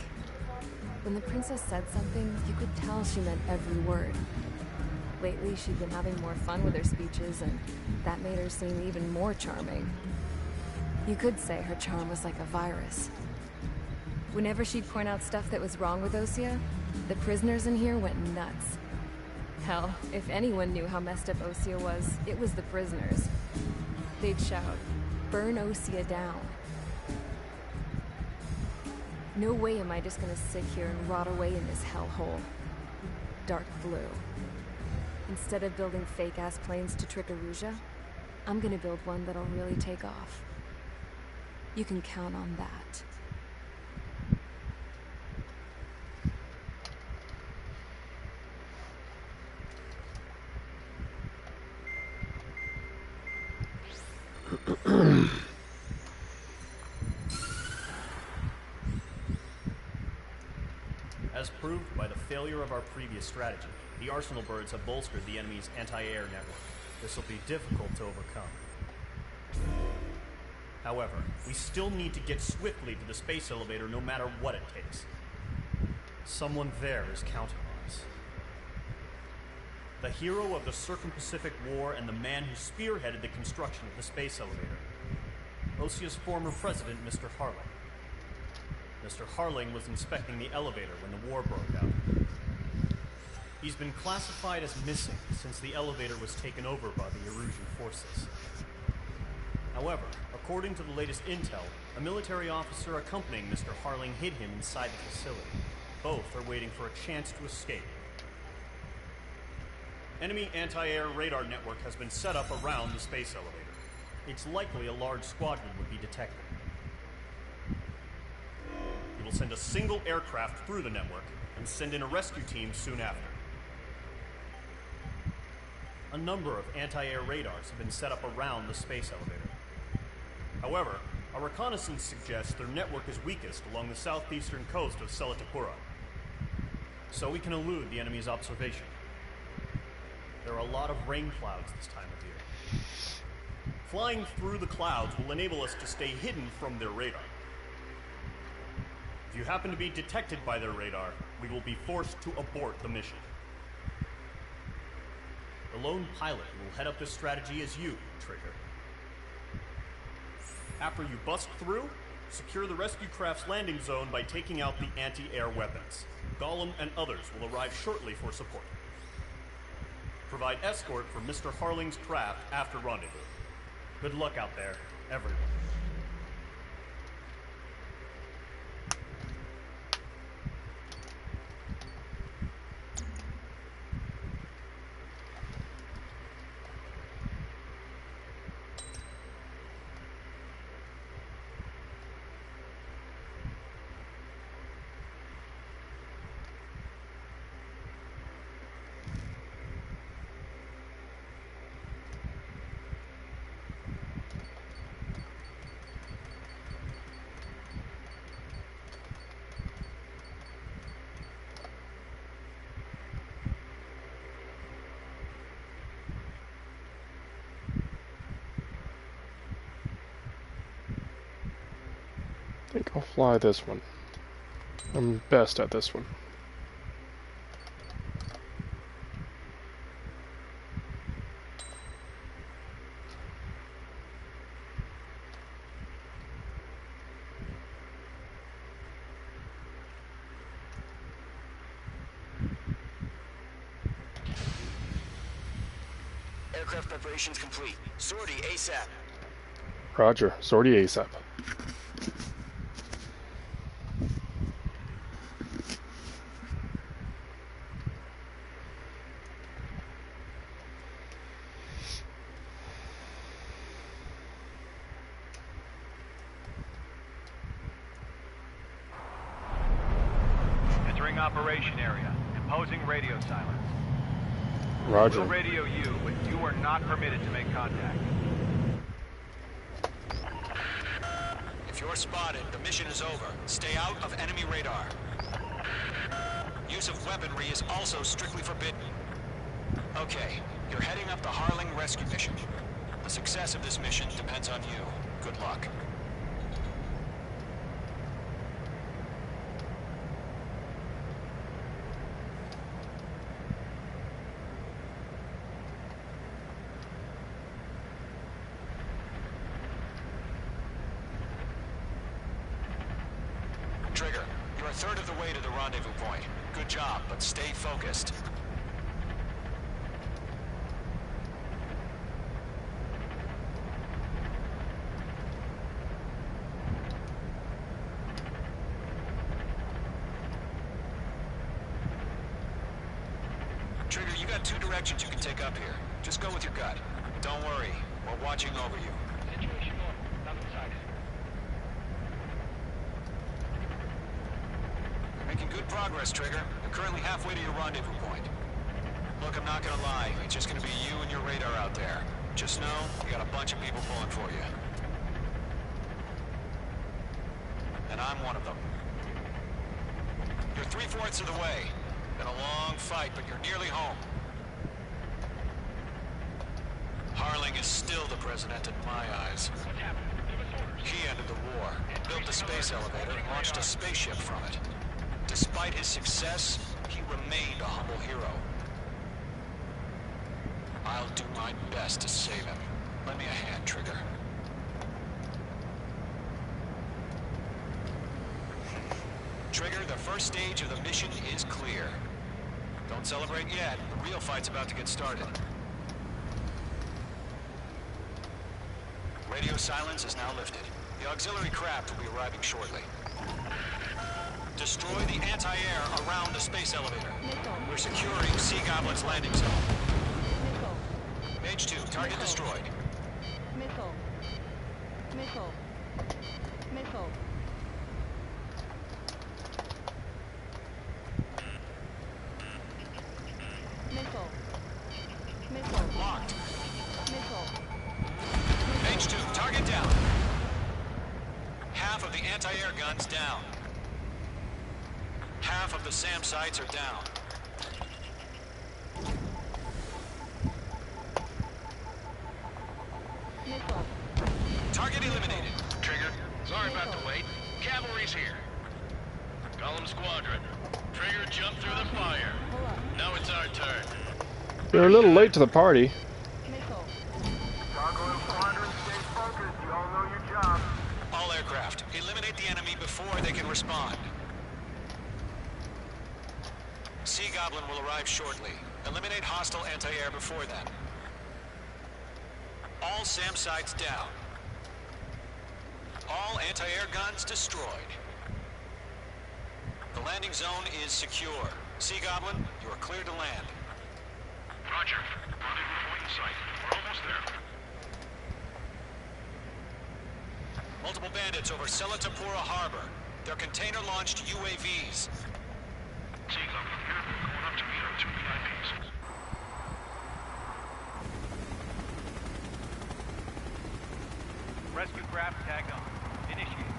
When the princess said something, you could tell she meant every word. Lately, she'd been having more fun with her speeches, and that made her seem even more charming. You could say her charm was like a virus. Whenever she'd point out stuff that was wrong with Osia, the prisoners in here went nuts. Hell, if anyone knew how messed up Osia was, it was the prisoners. They'd shout, "Burn Osia down." No way am I just gonna sit here and rot away in this hellhole. Dark blue. Instead of building fake-ass planes to trick Erusia, I'm gonna build one that'll really take off. You can count on that. As proved by the failure of our previous strategy, the Arsenal birds have bolstered the enemy's anti-air network. This will be difficult to overcome. However, we still need to get swiftly to the space elevator no matter what it takes. Someone there is counting on us. The hero of the Circum-Pacific War and the man who spearheaded the construction of the space elevator. Osia's former president, Mr. Harling. Mr. Harling was inspecting the elevator when the war broke out. He's been classified as missing since the elevator was taken over by the Erusian forces. However, according to the latest intel, a military officer accompanying Mr. Harling hid him inside the facility. Both are waiting for a chance to escape. Enemy anti-air radar network has been set up around the space elevator. It's likely a large squadron would be detected. We will send a single aircraft through the network and send in a rescue team soon after. A number of anti-air radars have been set up around the space elevator. However, our reconnaissance suggests their network is weakest along the southeastern coast of Selatapura, so we can elude the enemy's observation. There are a lot of rain clouds this time of year. Flying through the clouds will enable us to stay hidden from their radar. If you happen to be detected by their radar, we will be forced to abort the mission. The lone pilot who will head up this strategy is you, Trigger. After you bust through, secure the rescue craft's landing zone by taking out the anti-air weapons. Gollum and others will arrive shortly for support. Provide escort for Mr. Harling's craft after rendezvous. Good luck out there, everyone. I think I'll fly this one. I'm best at this one. Aircraft preparations complete. Sortie ASAP. Roger. Sortie ASAP. Entering operation area. Imposing radio silence. Roger. We'll radio you, but you are not permitted to make contact. If you're spotted, the mission is over. Stay out of enemy radar. Use of weaponry is also strictly forbidden. Okay, you're heading up the Harling rescue mission. The success of this mission depends on you. Good luck. Trigger, you're a third of the way to the rendezvous point. Good job, but stay focused. Trigger, you got two directions you can take up here. Just go with your gut. Don't worry, we're watching over you. Situation normal. Nothing sighted. Making good progress, Trigger. You're currently halfway to your rendezvous point. Look, I'm not gonna lie. It's just gonna be you and your radar out there. Just know, you got a bunch of people pulling for you. And I'm one of them. You're 3/4 of the way. Been a long fight, but you're nearly home. Harling is still the president in my eyes. What's happened? Give us orders. He ended the war, built the space elevator, and launched a spaceship from it. Despite his success, he remained a humble hero. I'll do my best to save him. Lend me a hand, Trigger. Trigger, the first stage of the mission is clear. Don't celebrate yet. The real fight's about to get started. Radio silence is now lifted. The auxiliary craft will be arriving shortly. Destroy the anti-air around the space elevator. We're securing Sea Goblin's landing zone. Mage 2, target destroyed. Missile. Missile. Missile. Missile. Missile. Locked. Missile. Mage 2, target down. Half of the anti-air guns down. Half of the SAM sites are down. Missile. Target eliminated. Trigger, sorry about the wait. Cavalry's here. Golem Squadron. Trigger jumped through the fire. Now it's our turn. You're a little late to the party. Missile. Gargoyle Squadron, stay focused. You all know your job. All aircraft, eliminate the enemy before they can respond. Sea Goblin will arrive shortly. Eliminate hostile anti-air before then. All SAM sites down. All anti-air guns destroyed. The landing zone is secure. Sea Goblin, you are clear to land. Roger. Rendezvous point in sight. We're almost there. Multiple bandits over Selatapura Harbor. They're container-launched UAVs. Sea Goblin here. Going up to meet our two VIPs. Rescue craft tagged on. Initiate.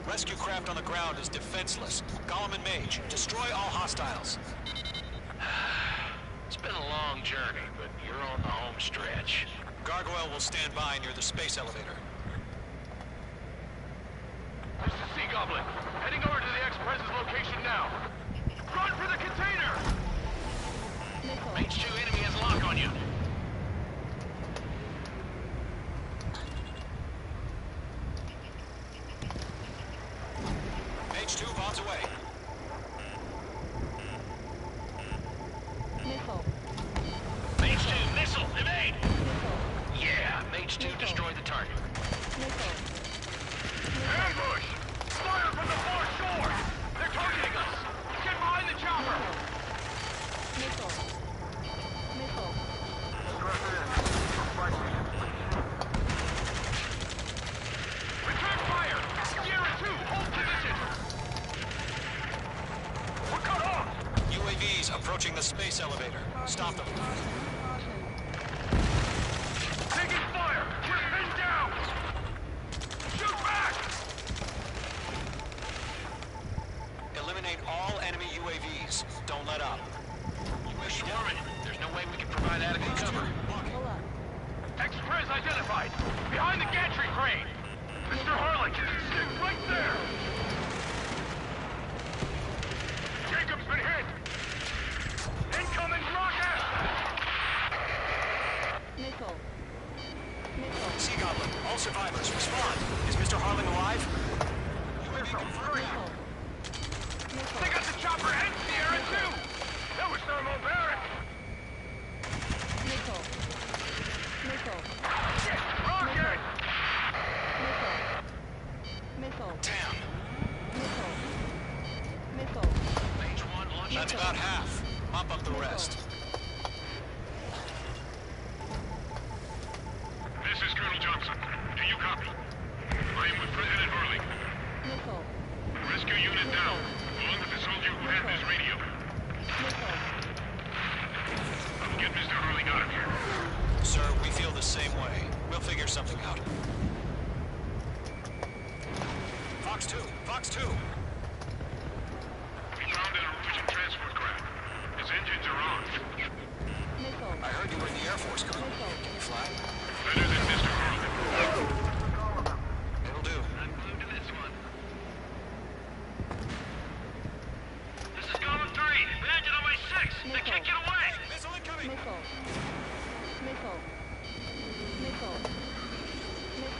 Rescue craft on the ground is defenseless. Golem and Mage, destroy all hostiles. It's been a long journey, but you're on the home stretch. Gargoyle will stand by near the space elevator. This is Sea Goblin. Heading over to the Express's location now. Run for the container! Mage 2 enemy has lock on you. Mage 2 bombs away. Missile. Mage 2, missile, evade! Yeah, Mage 2 destroy the target. Missile. Ambush! Fire from the far shore! They're targeting us! Get behind the chopper! Missile. Missile. Return fire! Sierra 2, hold position! approaching the space elevator. Stop them. Taking fire! We're pinned down! Shoot back! Eliminate all enemy UAVs. Don't let up. We're swarming. There's no way we can provide adequate cover. X-Prez identified! Behind the gantry crane! Mr. Harlan, stick right there! Jacob's been hit! Incoming rocket! Missile. Sea Goblin, all survivors, respond. Is Mr. Harlan alive? UAV confirmed. They got the chopper and Sierra too! That was thermobaric! Missile. Shit! Rocket! Missile. Damn. Missile. Range 1 launching. That's about half. Mop up the rest. This is Colonel Johnson. Do you copy? I am with President Harling. Missile. Rescue unit down, along with the soldier who had this radio. Get Mr. Harling out of here. Sir, we feel the same way. We'll figure something out. Fox 2! Fox 2! We found an Norwegian transport craft. Its engines are on. Missile. I heard you were in the Air Force, Colonel. Can you fly? Better than Mr. Harling. It'll do. I'm glued to this one. This is Golem 3. Landed on my 6. They can't get away. Missile incoming! Missile.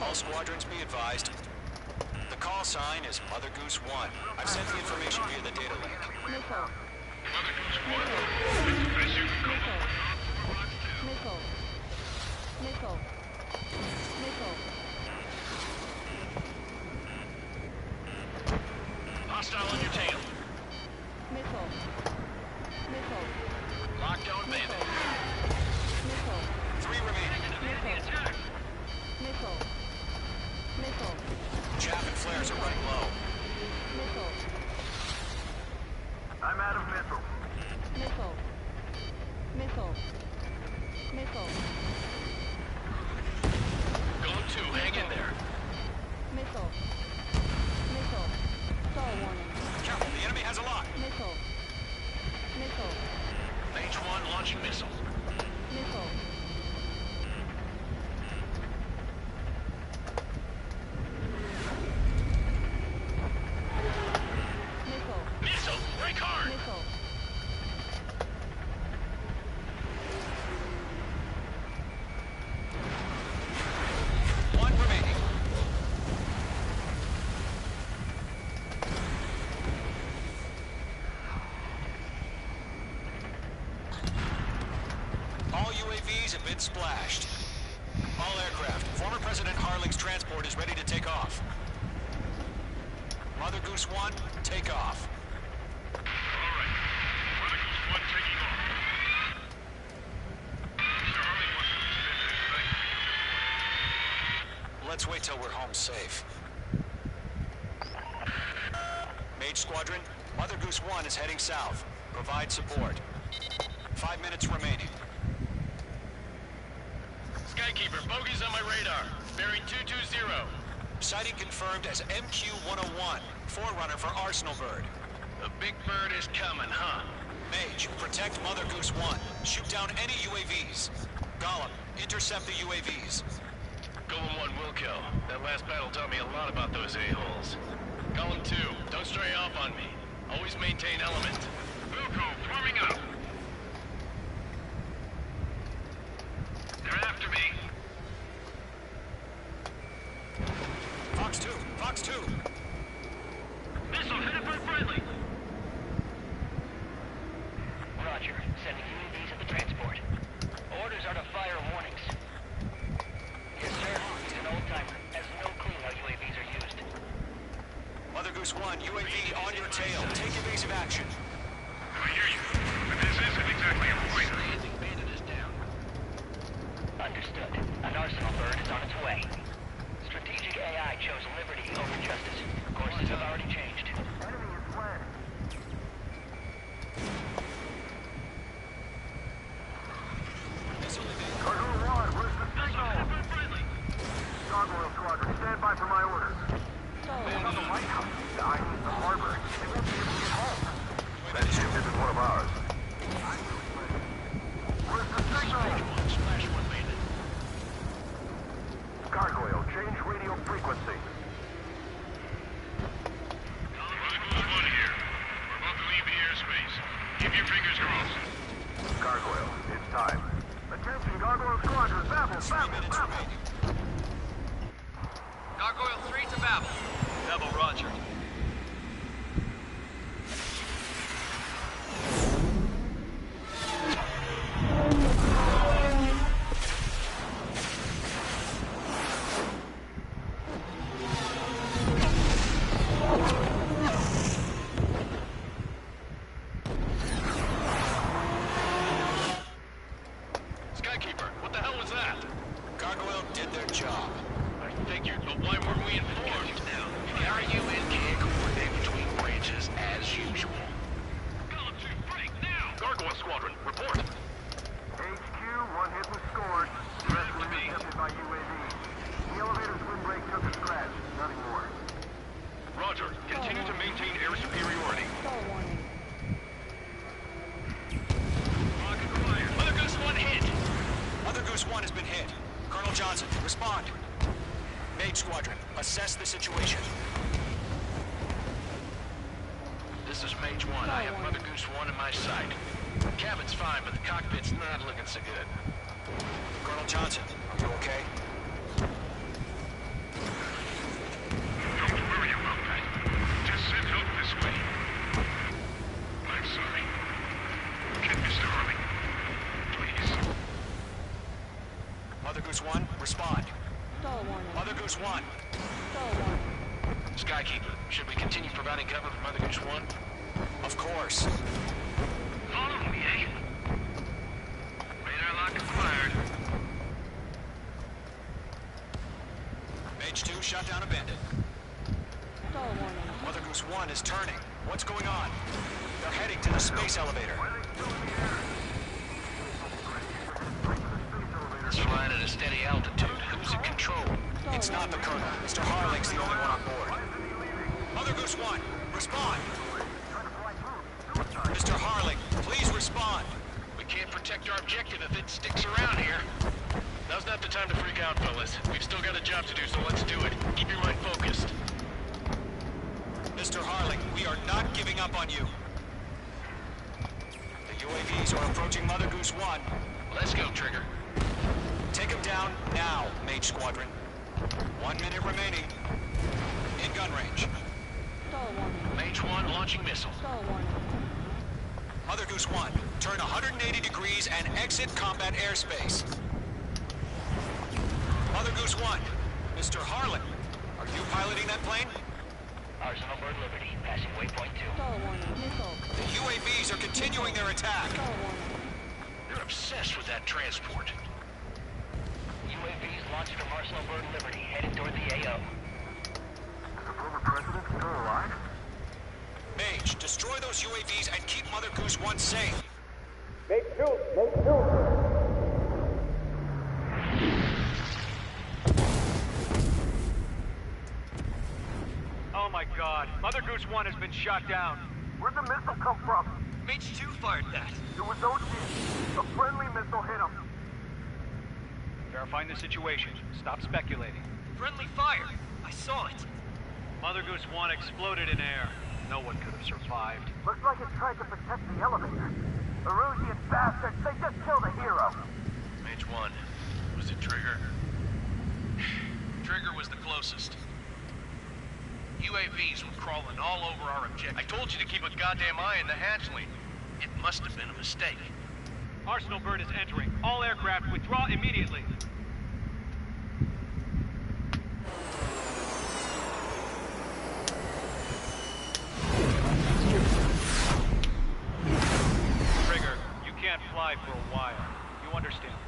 All squadrons be advised. The call sign is Mother Goose 1. I've sent the information via the data link. Missile. Mother Goose 1. As you can call Missile. Hostile on your tail. Missile. Lockdown bandit. 3 remaining. Missile. Chaff and flares are running low. I'm out of missiles. Missile. Golem 2, hang in there. Missile. Star warning. Careful, the enemy has a lock. Missile. Range 1 launching missile. Missile, break hard. One remaining. All UAVs have been splashed. All aircraft. Former President Harling's transport is ready to take off. Mother Goose 1, take off. All right. Mother Goose 1 taking off. Mr. Harling wants to extend his flight. Let's wait till we're home safe. Mage Squadron, Mother Goose 1 is heading south. Provide support. 5 minutes remaining. Skykeeper, bogeys on my radar. Bearing 220. Sighting confirmed as MQ-101, forerunner for Arsenal Bird. The big bird is coming, huh? Mage, protect Mother Goose 1. Shoot down any UAVs. Gollum, intercept the UAVs. Golem 1 will kill. That last battle taught me a lot about those a-holes. Golem 2, don't stray off on me. Always maintain element. Wilco, forming up. They're after me. Fox 2, Fox 2. Missile headed for friendly. Roger. Sending UAVs at the transport. Orders are to fire warnings. Yes, sir. He's an old-timer. Has no clue how UAVs are used. Mother Goose 1, UAV on your tail. Take evasive action. I hear you. But this isn't exactly a fight. Bandit is down. Understood. An Arsenal bird is on its way. Strategic AI chose liberty over justice. Courses have already changed. Enemy is fled. Roger. Continue to maintain air superiority. Mother Goose 1 hit. Mother Goose 1 has been hit. Colonel Johnson, respond. Mage Squadron, assess the situation. This is Mage 1. I have Mother Goose 1 in my sight. The cabin's fine, but the cockpit's not looking so good. Colonel Johnson, are you okay? Don't worry about that. Just send help this way. I'm sorry. Get Mr. Harling. Please. Mother Goose 1, respond. Mother Goose 1. Skykeeper, should we continue providing cover for Mother Goose 1? Of course. Follow me, eh? Radar lock acquired. Mage 2, shut down a bandit. Mother Goose 1 is turning. What's going on? They're heading to the space elevator. It's flying at a steady altitude. Who's in control? It's not the Colonel. Mr. Harling's the only one on board. Mother Goose 1, respond. Mr. Harling, please respond. We can't protect our objective if it sticks around here. Now's not the time to freak out, fellas. We've still got a job to do, so let's do it. Keep your mind focused. Mr. Harling, we are not giving up on you. The UAVs are approaching Mother Goose 1. Let's go, Trigger. Take them down now, Mage Squadron. 1 minute remaining. In gun range. Mage 1 launching missile. Mother Goose 1, turn 180 degrees and exit combat airspace. Mother Goose 1, Mr. Harling, are you piloting that plane? Arsenal Bird Liberty, passing waypoint 2. The UAVs are continuing their attack. They're obsessed with that transport. UAVs launched from Arsenal Bird Liberty, headed toward the AO. Is the former president still alive? Mage, destroy those UAVs and keep Mother Goose 1 safe. Make two. Oh my god. Mother Goose 1 has been shot down. Where'd the missile come from? Mage 2 fired that. It was OC. A friendly missile hit him. Verifying the situation. Stop speculating. Friendly fire. I saw it. Mother Goose 1 exploded in air. No one could have survived. Looks like it tried to protect the elevator. Erusian bastards, they just killed a hero. Mage 1, was it Trigger? Trigger was the closest. UAVs were crawling all over our objective. I told you to keep a goddamn eye in the hatchling. It must have been a mistake. Arsenal Bird is entering. All aircraft withdraw immediately. Trigger, you can't fly for a while. You understand why.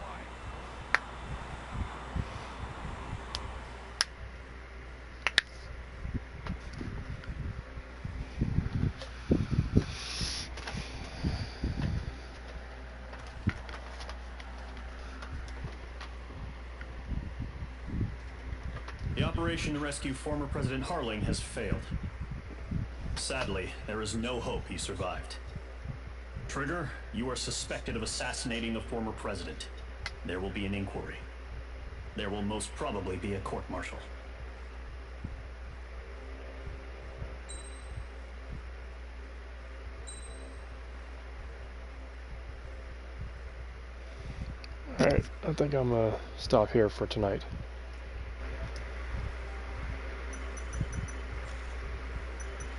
The operation to rescue former President Harling has failed. Sadly, there is no hope he survived. Trigger, you are suspected of assassinating the former president. There will be an inquiry. There will most probably be a court-martial. Alright, I think I'm gonna stop here for tonight.